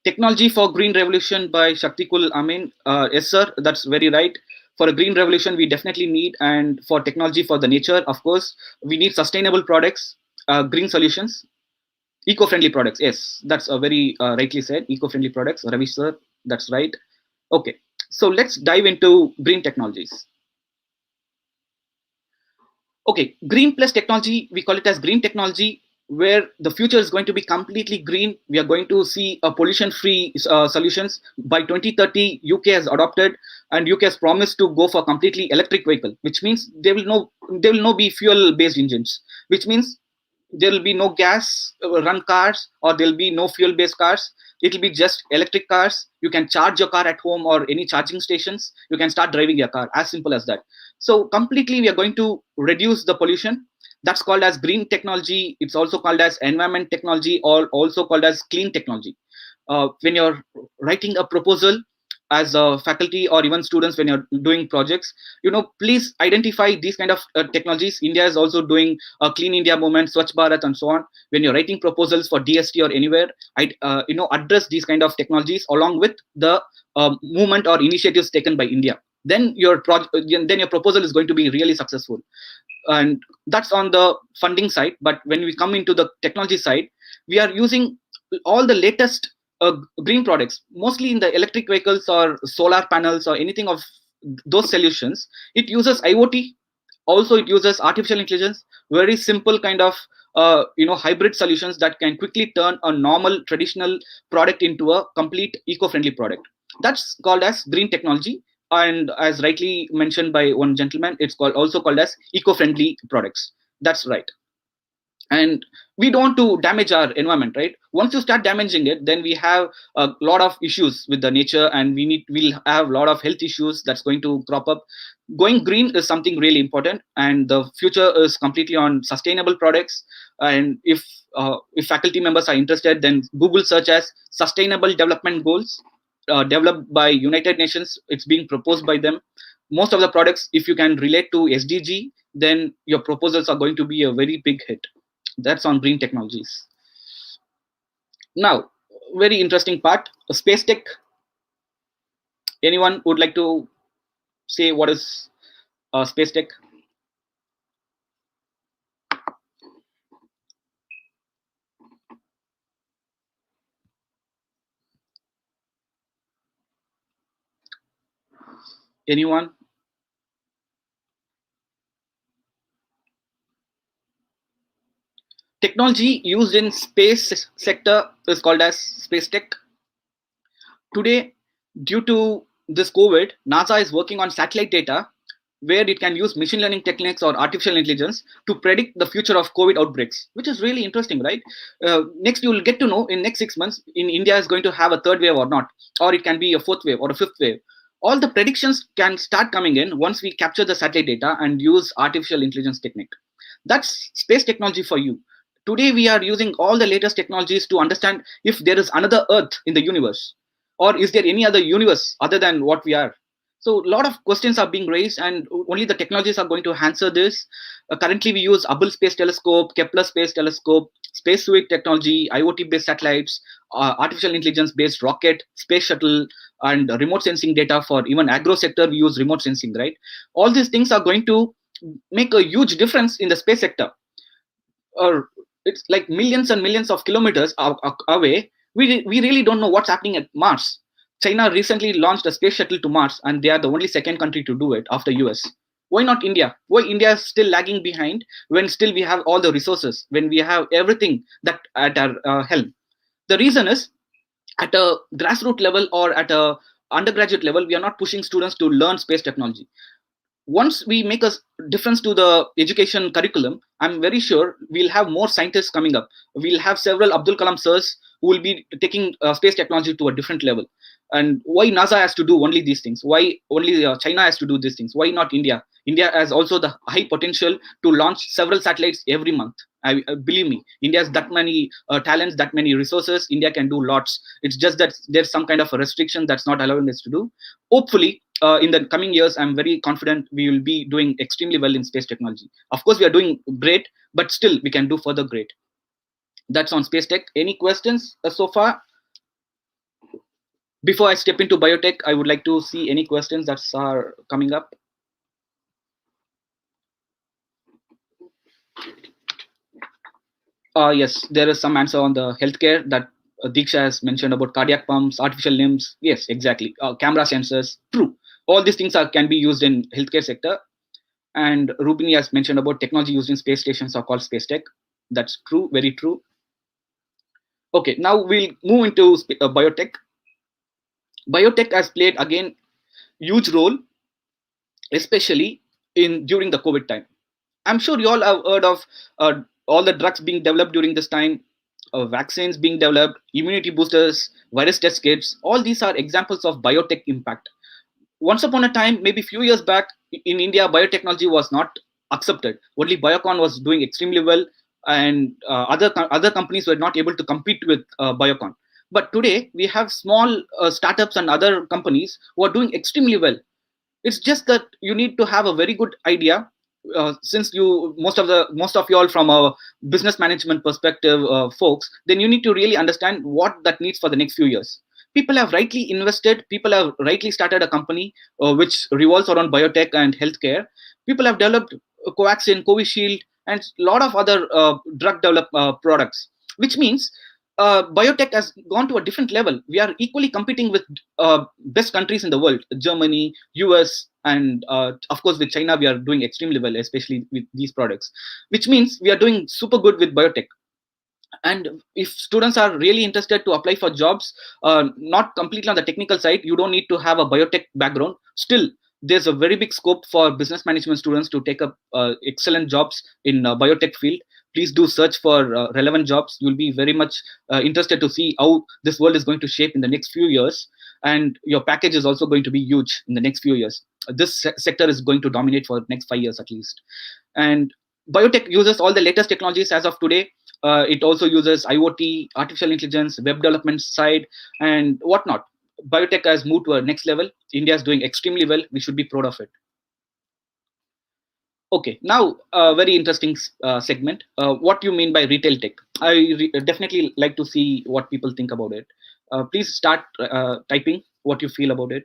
Technology for Green Revolution by Shaktikul Amin. Yes, sir, that's very right. For a green revolution, we definitely need, and for technology for the nature, of course, we need sustainable products, green solutions, eco-friendly products. Yes, that's a very rightly said. Eco-friendly products, Ravi sir, that's right. Okay, so let's dive into green technologies. Okay, green plus technology, we call it as green technology, where the future is going to be completely green. We are going to see a pollution-free solutions by 2030. UK has adopted, and UK has promised to go for completely electric vehicle, which means there will no be fuel-based engines, which means there will be no gas run cars, or there will be no fuel based cars. It will be just electric cars. You can charge your car at home or any charging stations. You can start driving your car, as simple as that. So completely we are going to reduce the pollution. That's called as green technology. It's also called as environment technology, or also called as clean technology. When you're writing a proposal as a faculty or even students, when you're doing projects, please identify these kind of technologies. India is also doing a clean India movement, Swachh Bharat, and so on. When you're writing proposals for DST or anywhere, address these kind of technologies along with the movement or initiatives taken by India. Then your proposal is going to be really successful. And that's on the funding side. But when we come into the technology side, we are using all the latest green products, mostly in the electric vehicles or solar panels or anything of those solutions. It uses IoT. Also, it uses artificial intelligence. Very simple kind of hybrid solutions that can quickly turn a normal traditional product into a complete eco-friendly product. That's called as green technology. And as rightly mentioned by one gentleman, it's also called as eco-friendly products. That's right. And we don't want to damage our environment, right? Once you start damaging it, then we have a lot of issues with the nature, and we'll have a lot of health issues that's going to crop up. Going green is something really important, and the future is completely on sustainable products. And if faculty members are interested, then Google search as sustainable development goals developed by United Nations. It's being proposed by them. Most of the products, if you can relate to SDG, then your proposals are going to be a very big hit. That's on green technologies. Now, very interesting part, space tech. Anyone would like to say what is space tech? Anyone? Technology used in space sector is called as space tech. Today, due to this COVID, NASA is working on satellite data where it can use machine learning techniques or artificial intelligence to predict the future of COVID outbreaks, which is really interesting, right? Next, you will get to know in next 6 months in India is going to have a third wave or not, or it can be a fourth wave or a fifth wave. All the predictions can start coming in once we capture the satellite data and use artificial intelligence technique. That's space technology for you. Today, we are using all the latest technologies to understand if there is another Earth in the universe, or is there any other universe other than what we are. So a lot of questions are being raised, and only the technologies are going to answer this. Currently, we use Hubble Space Telescope, Kepler Space Telescope, space suite technology, IoT-based satellites, artificial intelligence-based rocket, space shuttle, and remote sensing data for even agro sector. We use remote sensing, right? All these things are going to make a huge difference in the space sector. Or it's like millions and millions of kilometers away. We really don't know what's happening at Mars. China recently launched a space shuttle to Mars, and they are the only second country to do it after US. Why not India? Why India is still lagging behind when still we have all the resources, when we have everything that at our helm? The reason is at a grassroots level or at a undergraduate level, we are not pushing students to learn space technology. Once we make a difference to the education curriculum, I'm very sure we'll have more scientists coming up. We'll have several Abdul Kalam sirs who will be taking space technology to a different level. And why NASA has to do only these things? Why only China has to do these things? Why not India? India has also the high potential to launch several satellites every month. Believe me, India has that many talents, that many resources. India can do lots. It's just that there's some kind of a restriction that's not allowing us to do. Hopefully, in the coming years, I'm very confident we will be doing extremely well in space technology. Of course, we are doing great, but still we can do further great. That's on space tech. Any questions so far? Before I step into biotech, I would like to see any questions that are coming up. Yes, there is some answer on the healthcare that Diksha has mentioned about cardiac pumps, artificial limbs. Yes, exactly. Camera sensors. True. All these things can be used in healthcare sector. And Rubini has mentioned about technology used in space stations are called space tech. That's true. Very true. Okay, now we'll move into biotech. Biotech has played again huge role, especially during the COVID time. I'm sure you all have heard of all the drugs being developed during this time, vaccines being developed, immunity boosters, virus test kits. All these are examples of biotech impact. Once upon a time, maybe a few years back, in India, biotechnology was not accepted. Only Biocon was doing extremely well, and other companies were not able to compete with Biocon. But today, we have small startups and other companies who are doing extremely well. It's just that you need to have a very good idea. Since most of you all from a business management perspective, folks, then you need to really understand what that needs for the next few years. People have rightly invested. People have rightly started a company which revolves around biotech and healthcare. People have developed Covaxin, Covishield, and a lot of other drug develop products, which means biotech has gone to a different level. We are equally competing with best countries in the world, Germany, US, and of course with China, we are doing extremely well, especially with these products, which means we are doing super good with biotech. And if students are really interested to apply for jobs, not completely on the technical side, you don't need to have a biotech background. Still, there's a very big scope for business management students to take up excellent jobs in biotech field. Please do search for relevant jobs. You'll be very much interested to see how this world is going to shape in the next few years. And your package is also going to be huge in the next few years. This sector is going to dominate for the next 5 years at least. And biotech uses all the latest technologies as of today. It also uses IoT, artificial intelligence, web development side, and whatnot. Biotech has moved to a next level. India is doing extremely well. We should be proud of it. Okay, now a very interesting segment. What do you mean by retail tech? I definitely like to see what people think about it. Please start typing what you feel about it.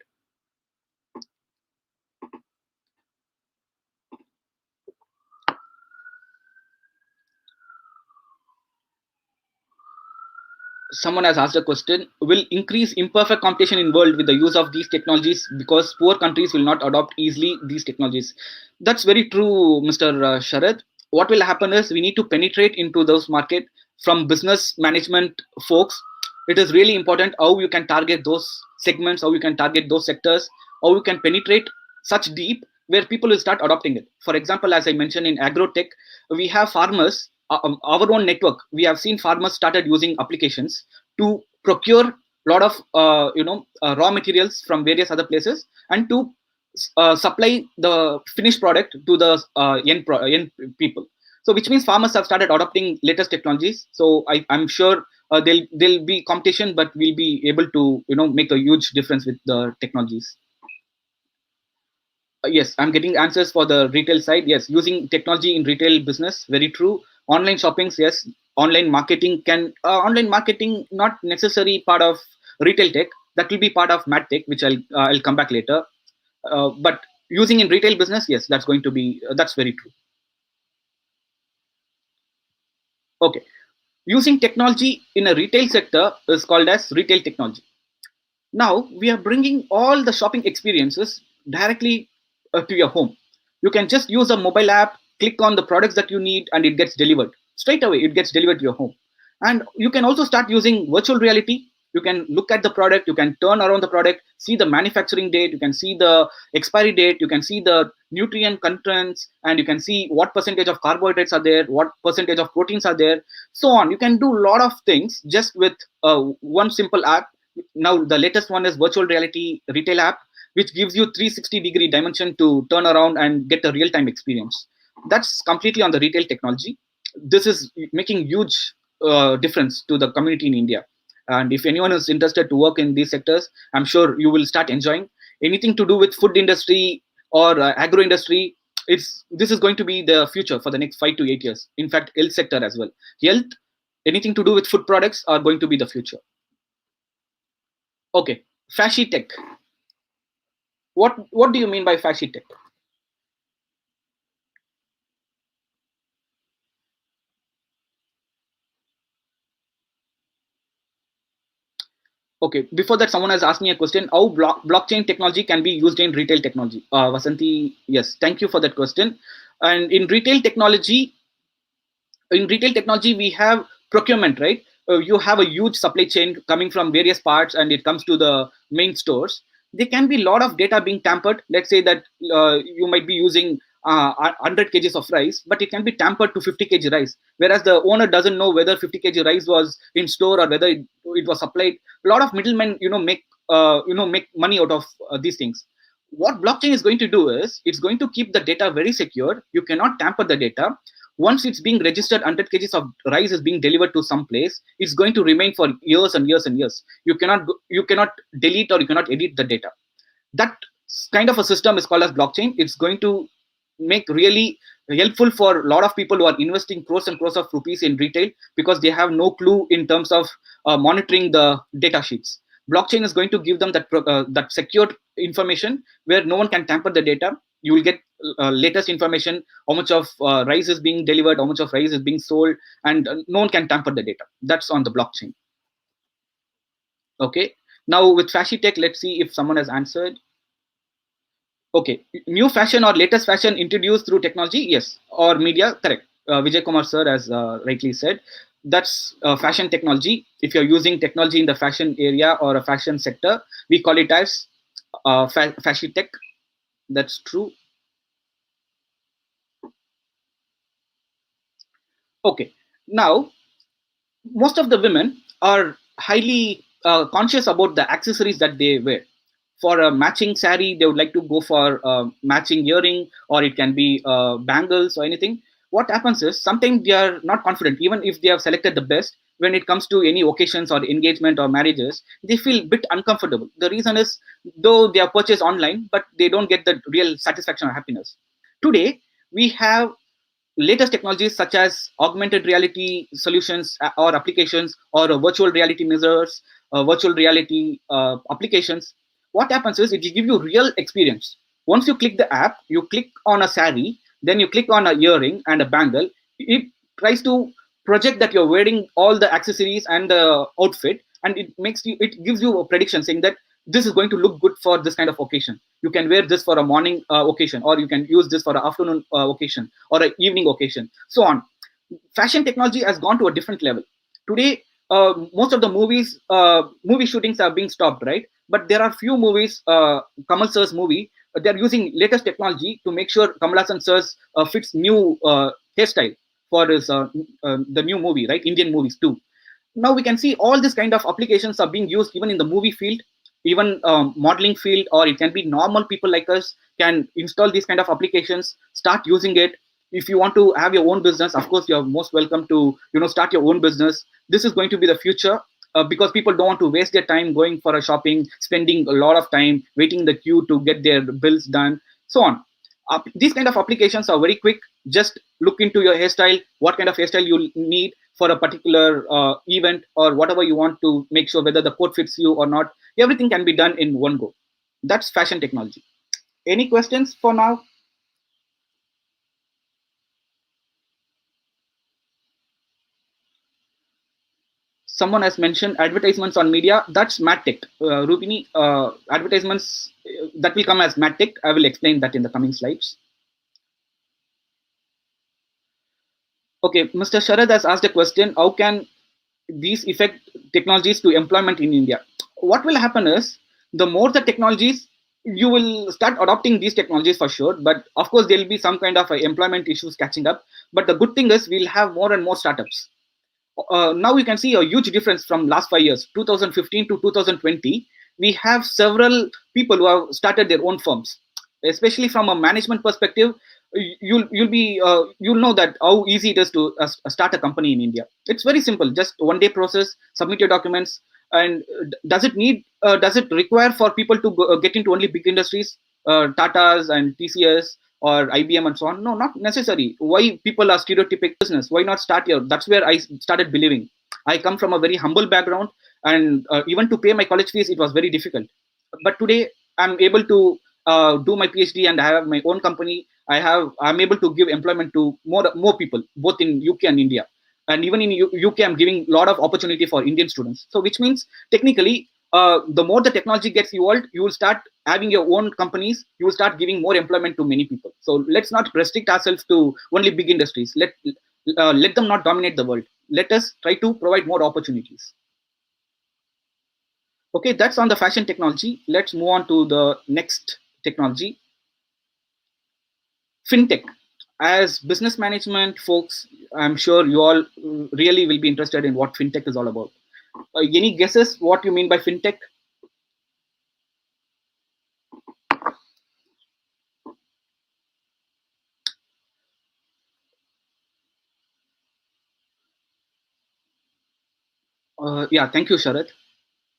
Someone has asked a question: will increase imperfect competition in world with the use of these technologies because poor countries will not adopt easily these technologies? That's very true, Mr. Sharad. what will happen is we need to penetrate into those market from business management folks. It is really important how you can target those segments, how you can target those sectors, how you can penetrate such deep where people will start adopting it. For example, as I mentioned, in agrotech, we have farmers, our own network, we have seen farmers started using applications to procure a lot of raw materials from various other places, and to supply the finished product to the end people. So which means farmers have started adopting latest technologies. So I'm sure there'll be competition, but we'll be able to make a huge difference with the technologies. Yes, I'm getting answers for the retail side. Yes, using technology in retail business, very true. Online shoppings, yes. Online marketing not necessarily part of retail tech. That will be part of mad tech, which I'll come back later. But using in retail business, yes, that's going to be that's very true. Okay, using technology in a retail sector is called as retail technology. Now we are bringing all the shopping experiences directly to your home. You can just use a mobile app, click on the products that you need, and it gets delivered straight away. It gets delivered to your home. And you can also start using virtual reality. You can look at the product, you can turn around the product, see the manufacturing date, you can see the expiry date, you can see the nutrient contents, and you can see what percentage of carbohydrates are there, what percentage of proteins are there, so on. You can do a lot of things just with one simple app. Now the latest one is virtual reality retail app, which gives you 360-degree dimension to turn around and get a real-time experience. That's completely on the retail technology. This is making huge difference to the community in India. And if anyone is interested to work in these sectors, I'm sure you will start enjoying. Anything to do with food industry or agro industry, this is going to be the future for the next 5 to 8 years. In fact, health sector as well. Health, anything to do with food products are going to be the future. Okay, fashy tech. What do you mean by fashy tech? Okay, before that, someone has asked me a question: how blockchain technology can be used in retail technology? Vasanti, yes, thank you for that question. And in retail technology, we have procurement, right? You have a huge supply chain coming from various parts, and it comes to the main stores. There can be a lot of data being tampered. Let's say that you might be using 100 kgs of rice, but it can be tampered to 50 kg rice, whereas the owner doesn't know whether 50 kg rice was in store or whether it was supplied. A lot of middlemen make money out of these things. What blockchain is going to do is it's going to keep the data very secure. You cannot tamper the data. Once it's being registered, 100 kgs of rice is being delivered to some place, it's going to remain for years and years and years. You cannot delete or you cannot edit the data. That kind of a system is called as blockchain. It's going to make really helpful for a lot of people who are investing crores and crores of rupees in retail, because they have no clue in terms of monitoring the data sheets. Blockchain is going to give them that secured information where no one can tamper the data. You will get latest information, how much of rice is being delivered, how much of rice is being sold, and no one can tamper the data. That's on the blockchain. Okay, now with fashy tech, let's see if someone has answered. Okay, new fashion or latest fashion introduced through technology, yes, or media, correct. Vijay Kumar sir has rightly said, that's fashion technology. If you're using technology in the fashion area or a fashion sector, we call it as fashy tech. That's true. Okay, now most of the women are highly conscious about the accessories that they wear. For a matching sari, they would like to go for matching earring, or it can be bangles or anything. What happens is sometimes they are not confident, even if they have selected the best. When it comes to any occasions or engagement or marriages, they feel a bit uncomfortable. The reason is, though they are purchased online, but they don't get the real satisfaction or happiness. Today, we have latest technologies such as augmented reality solutions or applications, or virtual reality mirrors, virtual reality applications. What happens is it will give you real experience. Once you click the app, you click on a sari, then you click on a earring and a bangle. It tries to project that you're wearing all the accessories and the outfit, and it gives you a prediction saying that this is going to look good for this kind of occasion. You can wear this for a morning occasion, or you can use this for an afternoon occasion or an evening occasion, so on. Fashion technology has gone to a different level. Today, most of the movie shootings are being stopped, right? But there are few movies, Kamal sir's movie, they're using latest technology to make sure Kamal Hassan sir's fits new hairstyle for his the new movie, right? Indian movies too. Now we can see all this kind of applications are being used even in the movie field, even modeling field, or it can be normal people like us can install these kind of applications, start using it. If you want to have your own business, of course you're most welcome to start your own business. This is going to be the future, because people don't want to waste their time going for a shopping, spending a lot of time waiting in the queue to get their bills done, so on. These kind of applications are very quick. Just look into your hairstyle, what kind of hairstyle you need for a particular event, or whatever you want to make sure whether the coat fits you or not. Everything can be done in one go. That's fashion technology. Any questions for now? Someone has mentioned advertisements on media. That's MadTech. Rupini, advertisements, that will come as MadTech. I will explain that in the coming slides. Okay, Mr. Sharad has asked a question. How can these affect technologies to employment in India? What will happen is, the more the technologies, you will start adopting these technologies for sure. But of course, there will be some kind of employment issues catching up. But the good thing is, we'll have more and more startups. Now you can see a huge difference from last 5 years, 2015 to 2020. We have several people who have started their own firms. Especially from a management perspective, you'll know that how easy it is to start a company in India. It's very simple, just one-day process. Submit your documents. And does it require for people to get into only big industries, Tatas and TCS or IBM and so on? No, not necessary. Why people are stereotypic business? Why not start here? That's where I started believing. I come from a very humble background, and even to pay my college fees, it was very difficult. But today, I'm able to do my PhD, and I have my own company. I'm able to give employment to more people, both in UK and India. And even in UK, I'm giving a lot of opportunity for Indian students. So which means technically, the more the technology gets evolved, you will start having your own companies. You will start giving more employment to many people. So let's not restrict ourselves to only big industries. Let them not dominate the world. Let us try to provide more opportunities. Okay, that's on the fashion technology. Let's move on to the next technology. FinTech. As business management folks, I'm sure you all really will be interested in what FinTech is all about. Any guesses what you mean by FinTech? Yeah, thank you, Sharad.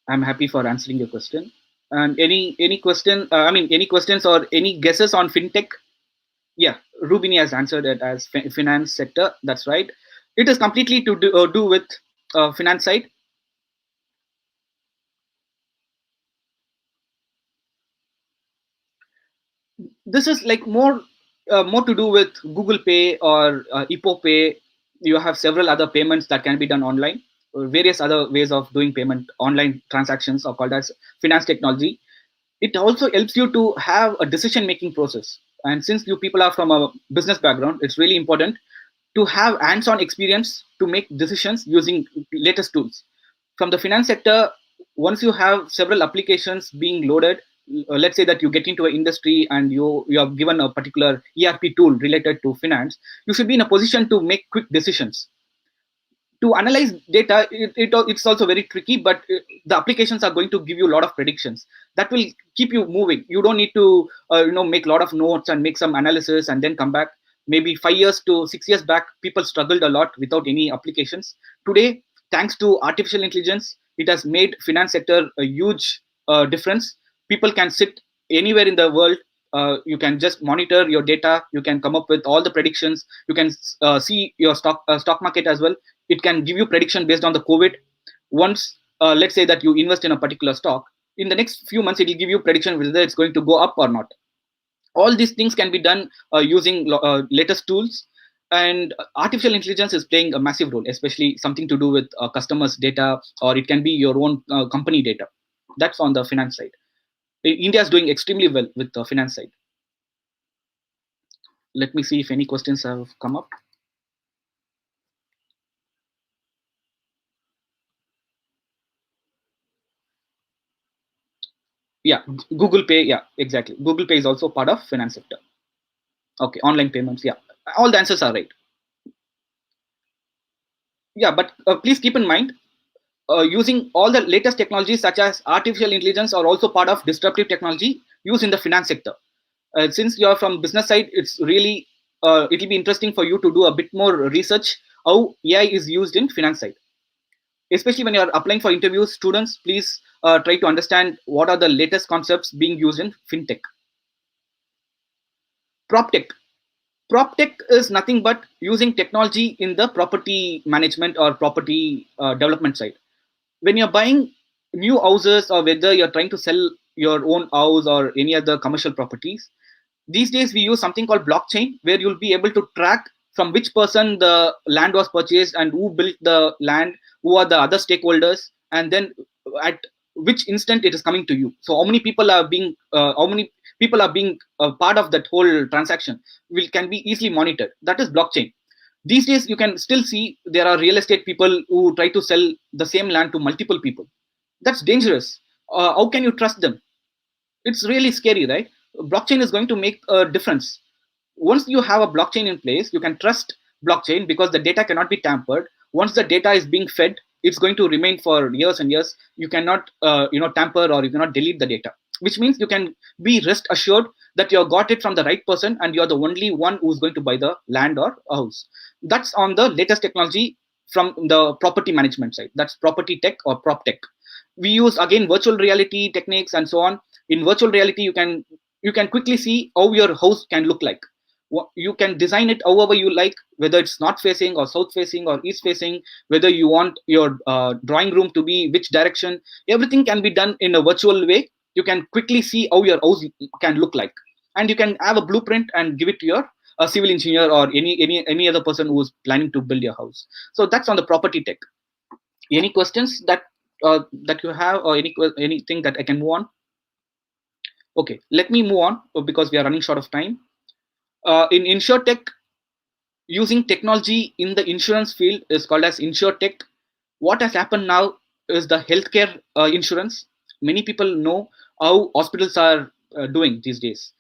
I'm happy for answering your question. And any question? Any questions or any guesses on FinTech? Yeah, Rubini has answered it as finance sector. That's right. It is completely to do with finance side. This is like more to do with Google Pay or Ipo Pay. You have several other payments that can be done online. Various other ways of doing payment, online transactions are called as finance technology. It also helps you to have a decision-making process. And since you people are from a business background, it's really important to have hands-on experience to make decisions using latest tools. From the finance sector, once you have several applications being loaded, let's say that you get into an industry and you are given a particular ERP tool related to finance, you should be in a position to make quick decisions. To analyze data, it's also very tricky, but the applications are going to give you a lot of predictions that will keep you moving. You don't need to make a lot of notes and make some analysis and then come back. Maybe 5 years to 6 years back, people struggled a lot without any applications. Today, thanks to artificial intelligence, it has made finance sector a huge difference. People can sit anywhere in the world. You can just monitor your data. You can come up with all the predictions. You can see your stock market as well. It can give you prediction based on the COVID. Once, let's say that you invest in a particular stock, in the next few months, it will give you prediction whether it's going to go up or not. All these things can be done using latest tools. And artificial intelligence is playing a massive role, especially something to do with customers' data, or it can be your own company data. That's on the finance side. India is doing extremely well with the finance side. Let me see if any questions have come up. Yeah, Google Pay. Yeah, exactly. Google Pay is also part of finance sector. Okay, online payments. Yeah, all the answers are right. Yeah, but please keep in mind, using all the latest technologies such as artificial intelligence are also part of disruptive technology used in the finance sector. Since you're from business side, it's really it'll be interesting for you to do a bit more research how AI is used in finance side. Especially when you're applying for interviews, students, please try to understand what are the latest concepts being used in fintech. PropTech. PropTech is nothing but using technology in the property management or property development side. When you're buying new houses or whether you're trying to sell your own house or any other commercial properties, these days we use something called blockchain, where you'll be able to track from which person the land was purchased and who built the land, who are the other stakeholders, and then at which instant it is coming to you. So how many people are being part of that whole transaction will can be easily monitored. That is blockchain. These days you can still see there are real estate people who try to sell the same land to multiple people. That's dangerous. How can you trust them? It's really scary, right? Blockchain is going to make a difference. Once you have a blockchain in place, you can trust blockchain because the data cannot be tampered. Once the data is being fed, it's going to remain for years and years. You cannot tamper or you cannot delete the data, which means you can be rest assured that you got it from the right person and you're the only one who's going to buy the land or a house. That's on the latest technology from the property management side. That's property tech or prop tech. We use again virtual reality techniques and so on. In virtual reality, you can quickly see how your house can look like. You can design it however you like, whether it's north facing or south facing or east facing, whether you want your drawing room to be which direction. Everything can be done in a virtual way. You can quickly see how your house can look like, and you can have a blueprint and give it to your civil engineer or any other person who is planning to build your house. So that's on the property tech. Any questions that you have, or anything that I can move on? Okay, let me move on because we are running short of time. In insurtech, using technology in the insurance field is called as insurtech. What has happened now is the healthcare insurance. Many people know how hospitals are doing these days.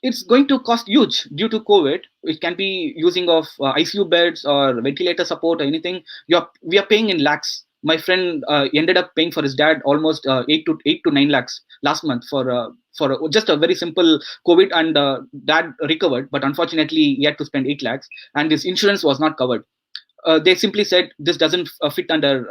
It's going to cost huge due to COVID. It can be using of ICU beds or ventilator support or anything. We are paying in lakhs. My friend ended up paying for his dad almost 8 to 9 lakhs last month for just a very simple COVID, and dad recovered, but unfortunately he had to spend 8 lakhs, and his insurance was not covered. They simply said this doesn't fit under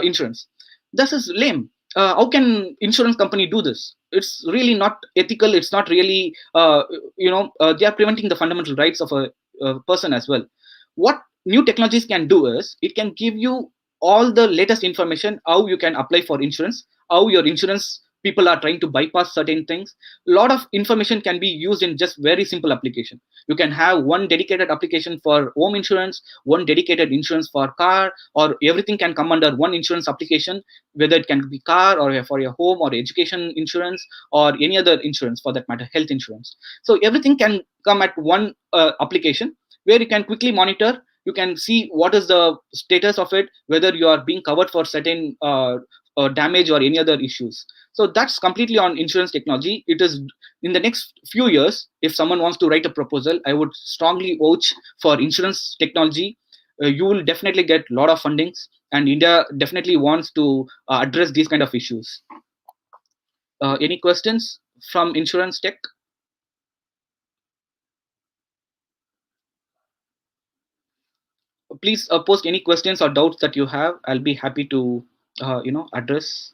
insurance. This is lame. How can insurance company do this? It's really not ethical. It's not really they are preventing the fundamental rights of a person as well. What new technologies can do is it can give you all the latest information, how you can apply for insurance, how your insurance people are trying to bypass certain things. A lot of information can be used in just very simple application. You can have one dedicated application for home insurance, one dedicated insurance for car, or everything can come under one insurance application, whether it can be car or for your home or education insurance or any other insurance for that matter, health insurance. So everything can come at one application where you can quickly monitor. You can see what is the status of it, whether you are being covered for certain damage or any other issues. So that's completely on insurance technology. It is in the next few years, if someone wants to write a proposal, I would strongly vouch for insurance technology. You will definitely get a lot of fundings, and India definitely wants to address these kind of issues. Any questions from insurance tech? Please post any questions or doubts that you have. I'll be happy to address.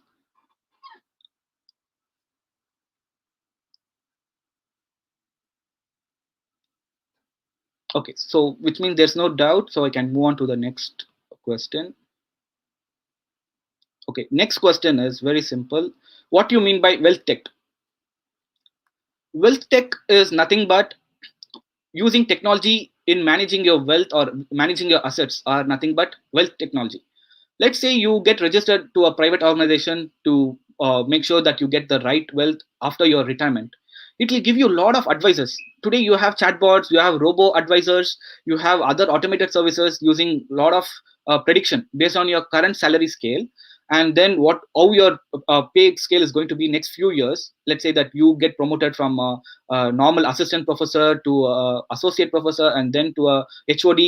Okay, so which means there's no doubt, so I can move on to the next question. Okay, next question is very simple. What do you mean by wealth tech? Wealth tech is nothing but using technology in managing your wealth or managing your assets are nothing but wealth technology. Let's say you get registered to a private organization to make sure that you get the right wealth after your retirement. It will give you a lot of advices. Today you have chatbots, you have robo advisors, you have other automated services using a lot of prediction based on your current salary scale, and then how your pay scale is going to be next few years. Let's say that you get promoted from a normal assistant professor to a associate professor and then to a HOD.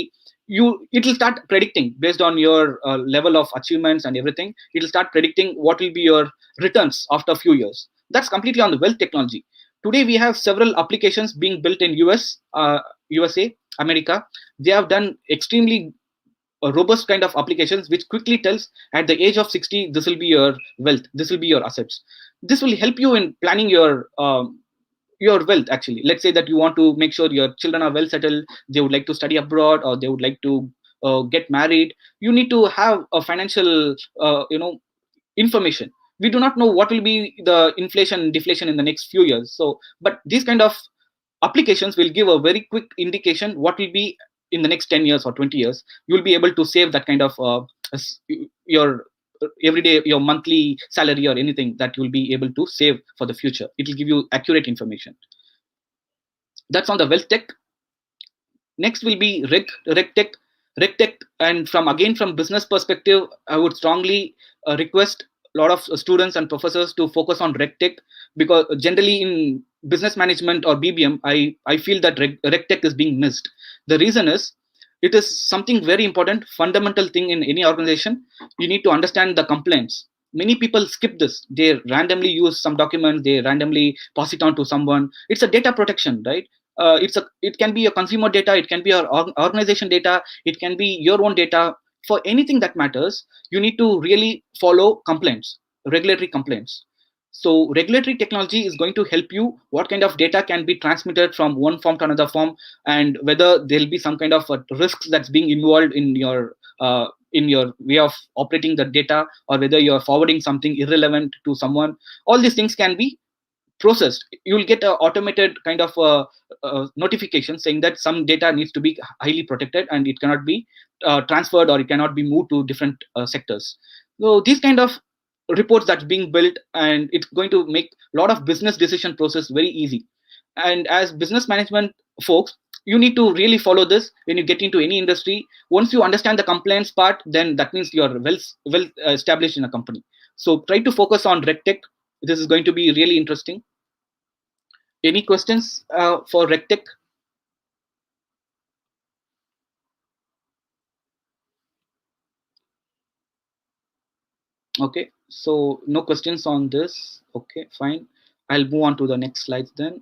It will start predicting based on your level of achievements and everything. It will start predicting what will be your returns after a few years. That's completely on the wealth technology. Today we have several applications being built in USA, America. They have done extremely robust kind of applications which quickly tells at the age of 60 this will be your wealth, this will be your assets. This will help you in planning your wealth. Actually, let's say that you want to make sure your children are well settled, they would like to study abroad, or they would like to get married. You need to have a financial information. We do not know what will be the inflation deflation in the next few years, so but these kind of applications will give a very quick indication what will be in the next 10 years or 20 years. You will be able to save that kind of your everyday, your monthly salary or anything that you will be able to save for the future. It will give you accurate information. That's on the wealth tech. Next will be reg tech. And from business perspective, I would strongly request a lot of students and professors to focus on reg tech, because generally in business management or BBM, I feel that reg tech is being missed. The reason is, it is something very important, fundamental thing in any organization. You need to understand the complaints. Many people skip this. They randomly use some documents, they randomly pass it on to someone. It's a data protection, right? It can be your consumer data, it can be your organization data, it can be your own data. For anything that matters, you need to really follow complaints, regulatory complaints. So regulatory technology is going to help you what kind of data can be transmitted from one form to another form, and whether there'll be some kind of risks that's being involved in your way of operating the data, or whether you're forwarding something irrelevant to someone. All these things can be processed. You'll get an automated kind of notification saying that some data needs to be highly protected and it cannot be transferred, or it cannot be moved to different sectors. So these kind of reports that's being built, and it's going to make a lot of business decision process very easy. And as business management folks, you need to really follow this when you get into any industry. Once you understand the compliance part, then that means you're well established in a company. So try to focus on RegTech. This is going to be really interesting. Any questions for RegTech? Okay, so no questions on this. Okay, fine. I'll move on to the next slides then.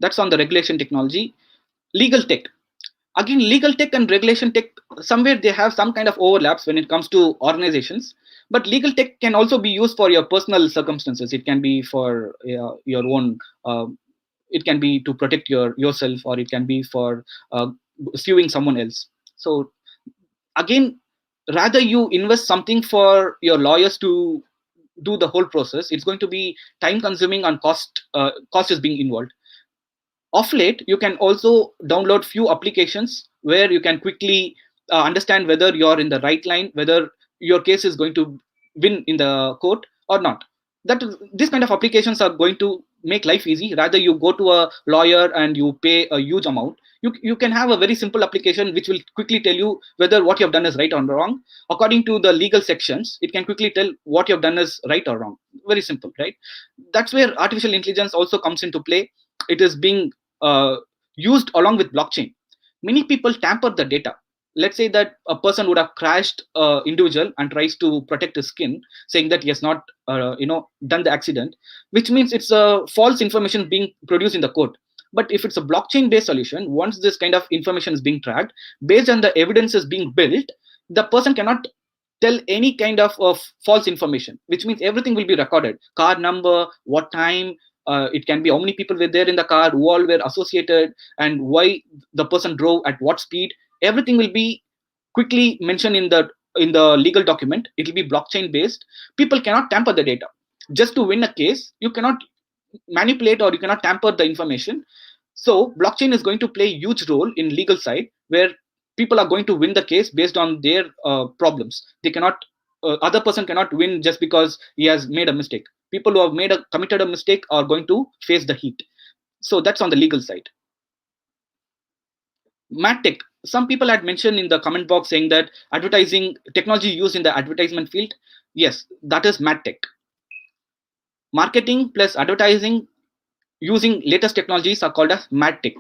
That's on the regulation technology. Legal tech. Again, legal tech and regulation tech, somewhere they have some kind of overlaps when it comes to organizations. But legal tech can also be used for your personal circumstances. It can be for your own. It can be to protect yourself, or it can be for suing someone else. So again, rather you invest something for your lawyers to do the whole process, it's going to be time consuming, and cost is being involved. Of late, you can also download few applications where you can quickly understand whether you're in the right line, whether your case is going to win in the court or not. These kind of applications are going to make life easy. Rather you go to a lawyer and you pay a huge amount, you can have a very simple application which will quickly tell you whether what you have done is right or wrong. According to the legal sections, it can quickly tell what you have done is right or wrong. Very simple, right? That's where artificial intelligence also comes into play. It is being used along with blockchain. Many people tamper the data. Let's say that a person would have crashed individual and tries to protect his skin, saying that he has not done the accident, which means it's a false information being produced in the court. But if it's a blockchain based solution, once this kind of information is being tracked based on the evidence is being built, the person cannot tell any kind of false information, which means everything will be recorded. Car number, what time, it can be how many people were there in the car, who all were associated, and why the person drove at what speed. Everything will be quickly mentioned in the legal document. It will be blockchain based. People cannot tamper the data. Just to win a case, you cannot manipulate or you cannot tamper the information. So blockchain is going to play a huge role in legal side, where people are going to win the case based on their problems. They cannot, other person cannot win just because he has made a mistake. People who have committed a mistake are going to face the heat. So that's on the legal side. MadTech. Some people had mentioned in the comment box saying that advertising technology used in the advertisement field. Yes, that is MadTech. Marketing plus advertising using latest technologies are called as MadTech.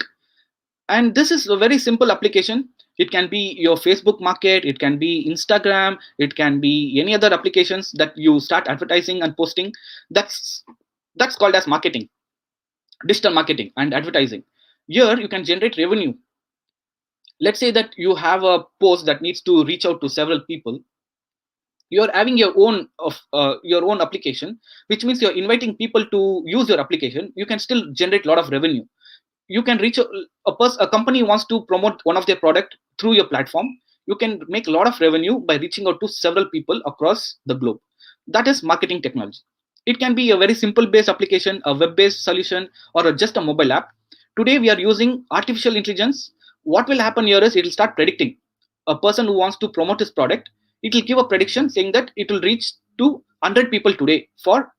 And this is a very simple application. It can be your Facebook market, it can be Instagram, it can be any other applications that you start advertising and posting. That's called as marketing, digital marketing and advertising. Here you can generate revenue. Let's say that you have a post that needs to reach out to several people. You're having your own application, which means you're inviting people to use your application. You can still generate a lot of revenue. You can reach a company wants to promote one of their product through your platform. You can make a lot of revenue by reaching out to several people across the globe. That is marketing technology. It can be a very simple based application, a web-based solution, or just a mobile app. Today we are using artificial intelligence. What will happen here is it will start predicting a person who wants to promote his product. It will give a prediction saying that it will reach to 100 people today for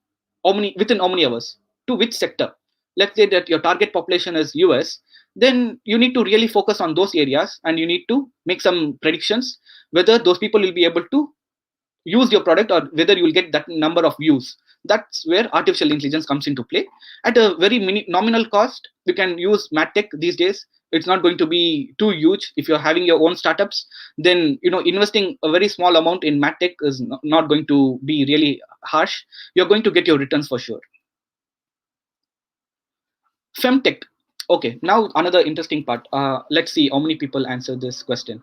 within how many hours, to which sector. Let's say that your target population is US, then you need to really focus on those areas and you need to make some predictions whether those people will be able to use your product or whether you will get that number of views. That's where artificial intelligence comes into play. At a very nominal cost, you can use MadTech these days. It's not going to be too huge. If you're having your own startups, then investing a very small amount in MadTech is not going to be really harsh. You're going to get your returns for sure. Femtech. Okay, now another interesting part. Let's see how many people answer this question.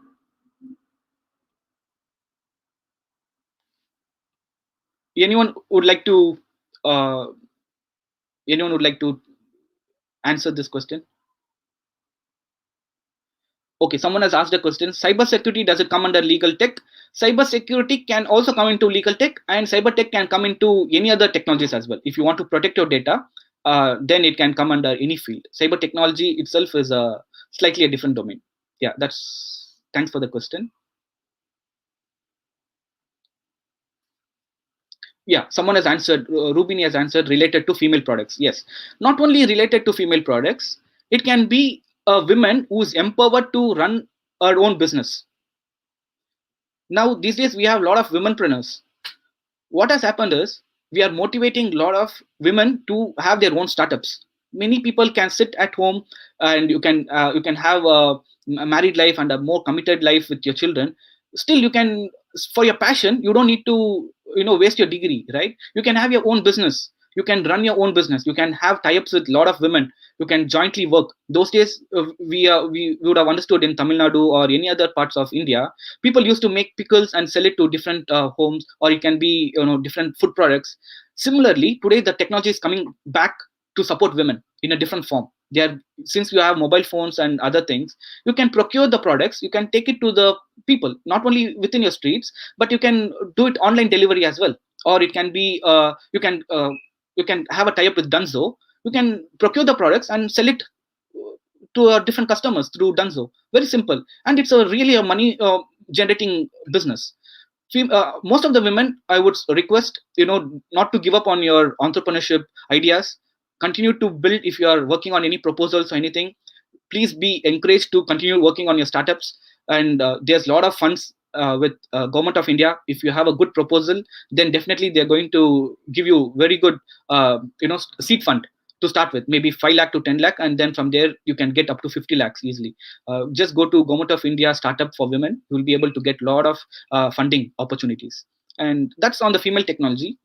Anyone would like to answer this question? Okay, someone has asked a question. Cybersecurity, does it come under legal tech? Cybersecurity can also come into legal tech, and cyber tech can come into any other technologies as well. If you want to protect your data, then it can come under any field. Cyber technology itself is slightly a different domain. Yeah, thanks for the question. Yeah, someone has answered, Rubini has answered, related to female products. Yes, not only related to female products, it can be a woman who's empowered to run her own business. Now, these days, we have a lot of womenpreneurs. What has happened is we are motivating a lot of women to have their own startups. Many people can sit at home and you can have a married life and a more committed life with your children. Still, you can, for your passion, you don't need to waste your degree, right? You can have your own business. You can run your own business. You can have tie-ups with a lot of women. You can jointly work. Those days, we would have understood in Tamil Nadu or any other parts of India, people used to make pickles and sell it to different homes, or it can be different food products. Similarly, today the technology is coming back to support women in a different form. Since you have mobile phones and other things, you can procure the products. You can take it to the people, not only within your streets, but you can do it online delivery as well. Or it can be you can have a tie-up with Dunzo. You can procure the products and sell it to different customers through Dunzo. Very simple, and it's really a money generating business. Most of the women, I would request not to give up on your entrepreneurship ideas. Continue to build. If you are working on any proposals or anything, please be encouraged to continue working on your startups. And there's a lot of funds with Government of India. If you have a good proposal, then definitely they're going to give you very good seed fund to start with, maybe 5 lakh to 10 lakh, and then from there you can get up to 50 lakhs easily. Just go to Government of India Startup for Women. You will be able to get a lot of funding opportunities. And that's on the female technology.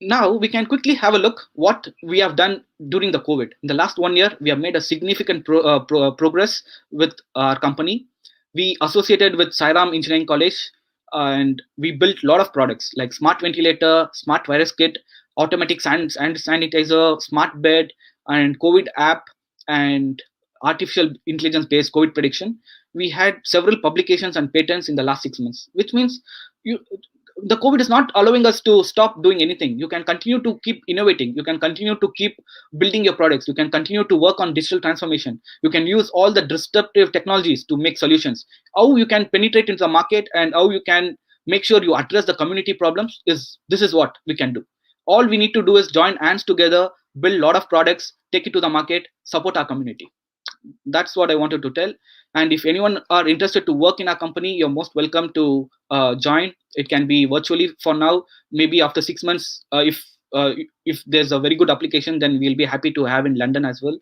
Now we can quickly have a look what we have done during the COVID. In the last 1 year, we have made a significant progress with our company. We associated with Sairam Engineering College, and we built a lot of products like smart ventilator, smart virus kit, automatic sanitizer, smart bed, and COVID app, and artificial intelligence based COVID prediction. We had several publications and patents in the last 6 months, which means the COVID is not allowing us to stop doing anything. You can continue to keep innovating. You can continue to keep building your products. You can continue to work on digital transformation. You can use all the disruptive technologies to make solutions. How you can penetrate into the market and how you can make sure you address the community problems is this is what we can do. All we need to do is join hands together, build a lot of products, take it to the market, support our community. That's what I wanted to tell. And if anyone are interested to work in our company, you're most welcome to join. It can be virtually for now. Maybe after 6 months, if there's a very good application, then we'll be happy to have in London as well.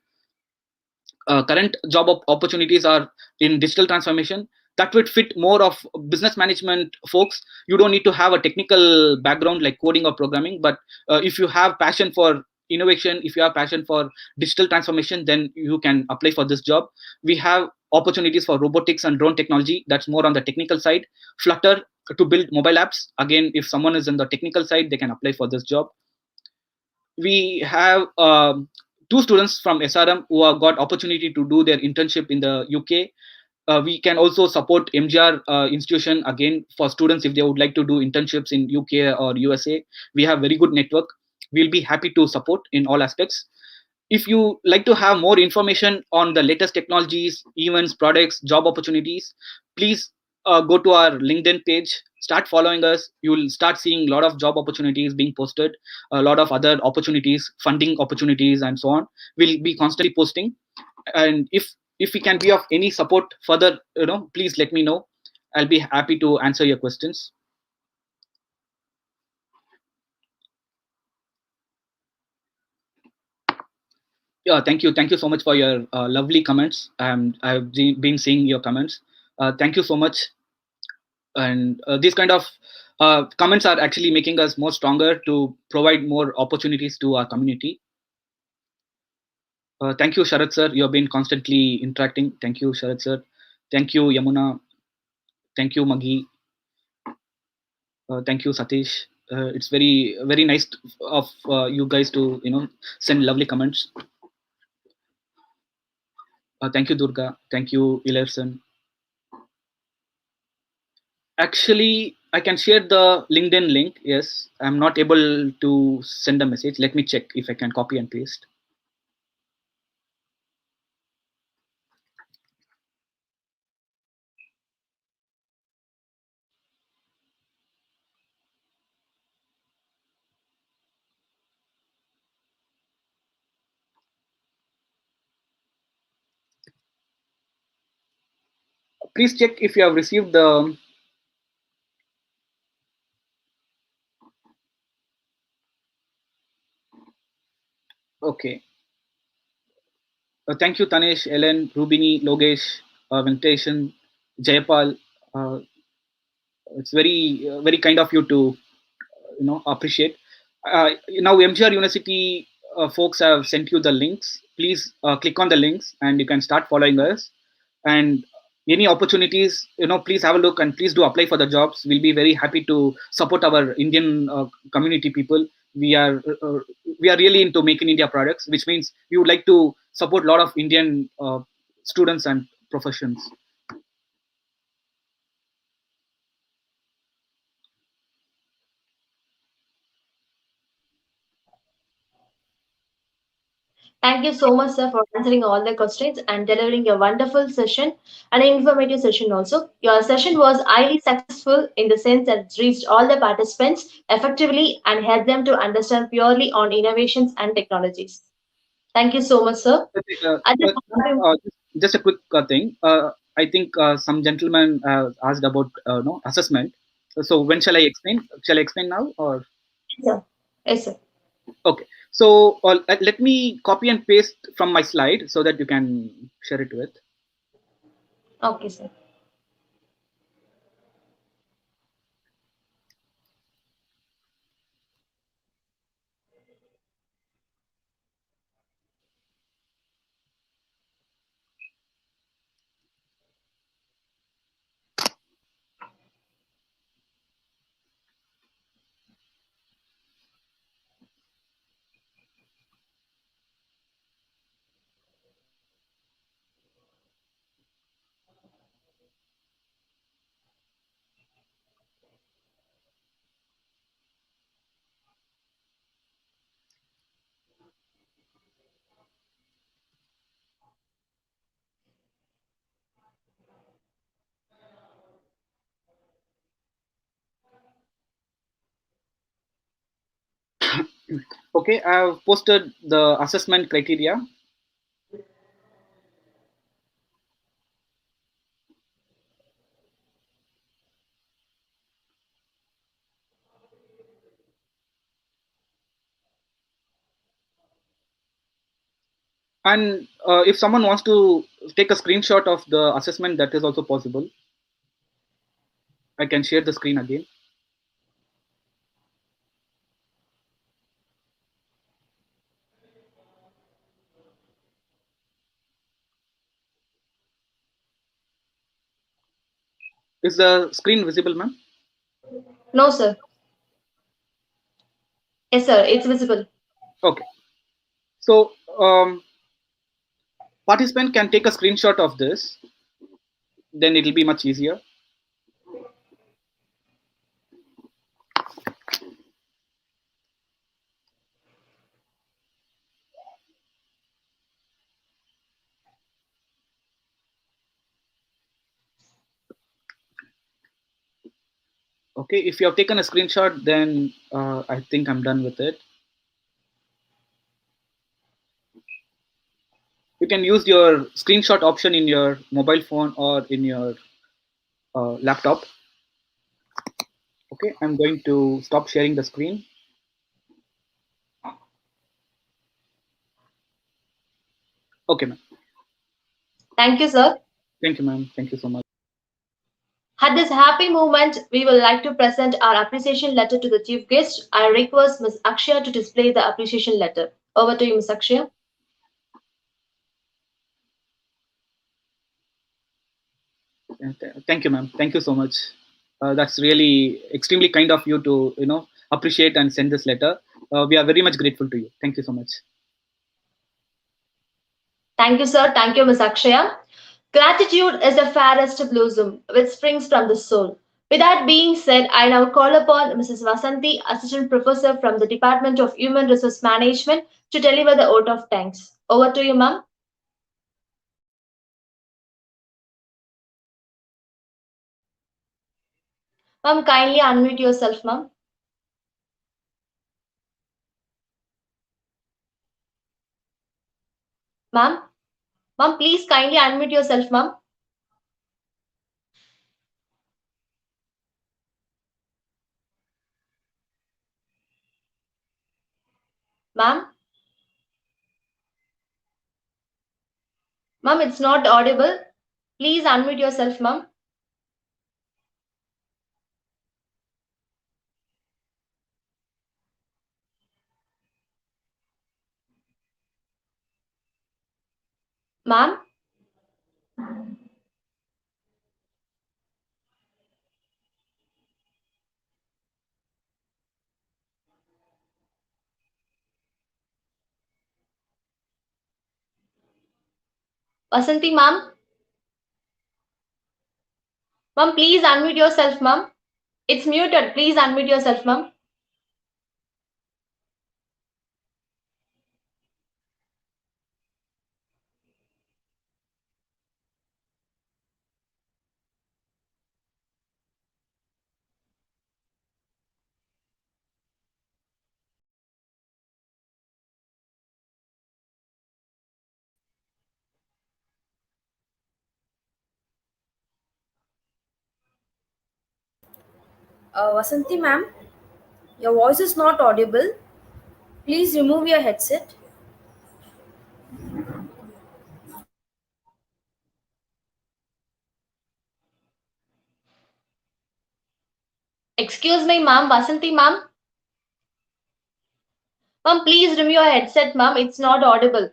Current job opportunities are in digital transformation. That would fit more of business management folks. You don't need to have a technical background like coding or programming, but if you have passion for innovation, if you have passion for digital transformation, then you can apply for this job. We have opportunities for robotics and drone technology. That's more on the technical side. Flutter to build mobile apps. Again, if someone is in the technical side, they can apply for this job. We have two students from SRM who have got opportunity to do their internship in the UK. We can also support M.G.R institution again for students if they would like to do internships in UK or USA. We have very good network. We'll be happy to support in all aspects. If you like to have more information on the latest technologies, events, products, job opportunities, please go to our LinkedIn page, start following us. You will start seeing a lot of job opportunities being posted, a lot of other opportunities, funding opportunities, and so on. We'll be constantly posting. And if we can be of any support further, please let me know. I'll be happy to answer your questions. Yeah, thank you so much for your lovely comments. I've been seeing your comments. Thank you so much. And these kind of comments are actually making us more stronger to provide more opportunities to our community. Thank you, Sharat sir. You have been constantly interacting. Thank you, Sharat sir. Thank you, Yamuna. Thank you, Maghi. Thank you, Satish. It's very nice of you guys to send lovely comments. Thank you, Durga. Thank you, Ilerson. Actually, I can share the LinkedIn link. Yes, I'm not able to send a message. Let me check if I can copy and paste. Please check if you have received the. Okay. Thank you, Tanesh, Ellen, Rubini, Logesh, Venkateshan, Jayapal. It's very kind of you to appreciate. Now M.G.R University folks have sent you the links. Please click on the links and you can start following us. And any opportunities, please have a look and please do apply for the jobs. We'll be very happy to support our Indian community people. We are really into Make in India products, which means we would like to support a lot of Indian students and professions. Thank you so much, sir, for answering all the questions and delivering a wonderful session and an informative session also. Your session was highly successful in the sense that it reached all the participants effectively and helped them to understand purely on innovations and technologies. Thank you so much, sir. I just want to- Just a quick thing. I think some gentleman asked about assessment. So when shall I explain? Shall I explain now or? Yes, sir. Yes, sir. Okay. So let me copy and paste from my slide so that you can share it with. Okay, sir. Okay, I've posted the assessment criteria. And if someone wants to take a screenshot of the assessment, that is also possible. I can share the screen again. Is the screen visible, ma'am? No, sir. Yes, sir. It's visible. Okay. So participant can take a screenshot of this, then it will be much easier. Okay, if you have taken a screenshot, then I think I'm done with it. You can use your screenshot option in your mobile phone or in your laptop. Okay, I'm going to stop sharing the screen. Okay, ma'am. Thank you, sir. Thank you, ma'am. Thank you so much. At this happy moment, we would like to present our appreciation letter to the chief guest. I request Ms. Akshaya to display the appreciation letter. Over to you, Ms. Akshaya. Thank you, ma'am. Thank you so much. That's really extremely kind of you to appreciate and send this letter. We are very much grateful to you. Thank you so much. Thank you, sir. Thank you, Ms. Akshaya. Gratitude is the fairest blossom which springs from the soul. With that being said, I now call upon Mrs. Vasanti, Assistant Professor from the Department of Human Resource Management, to deliver the vote of thanks. Over to you, ma'am. Ma'am, kindly unmute yourself, ma'am. Ma'am, ma'am, please kindly unmute yourself, ma'am. Ma'am, ma'am, it's not audible. Please unmute yourself, ma'am. Ma'am, Vasanti, ma'am. Ma'am, please unmute yourself, ma'am. It's muted. Please unmute yourself, ma'am. Vasanti ma'am, your voice is not audible. Please remove your headset. Excuse me, ma'am. Vasanti, ma'am. Ma'am, please remove your headset, ma'am. It's not audible.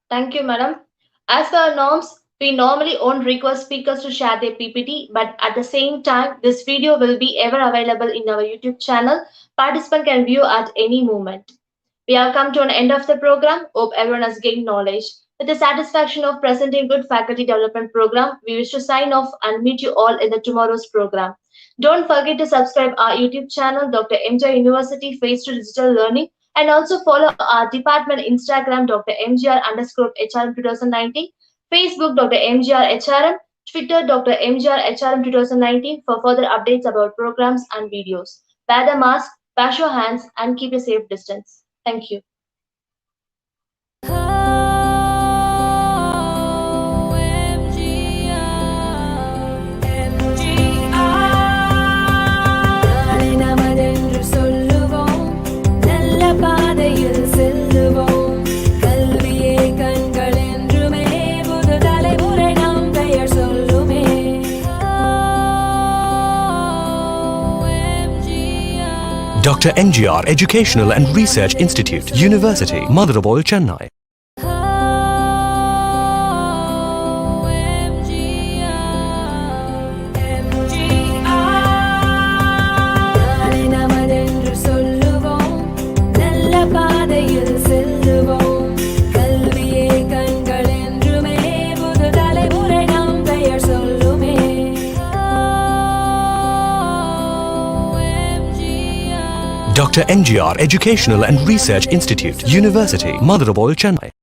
Thank you, madam. As per our norms, We normally won't request speakers to share their PPT, but at the same time, this video will be ever available in our YouTube channel. Participant can view at any moment. We have come to an end of the program. Hope everyone has gained knowledge. With the satisfaction of presenting good faculty development program, we wish to sign off and meet you all in the tomorrow's program. Don't forget to subscribe our YouTube channel, Dr.M.G.R University Face to Digital Learning, and also follow our department Instagram, Dr.M.G.R_HRM 2019, Facebook, Dr.M.G.R HRM, Twitter, Dr.M.G.R HRM 2019 for further updates about programs and videos. Wear the mask, wash your hands, and keep a safe distance. Thank you. Dr.M.G.R Educational and Research Institute, University, Madurai, Chennai. Dr.M.G.R Educational and Research Institute, University, Madurai, Chennai.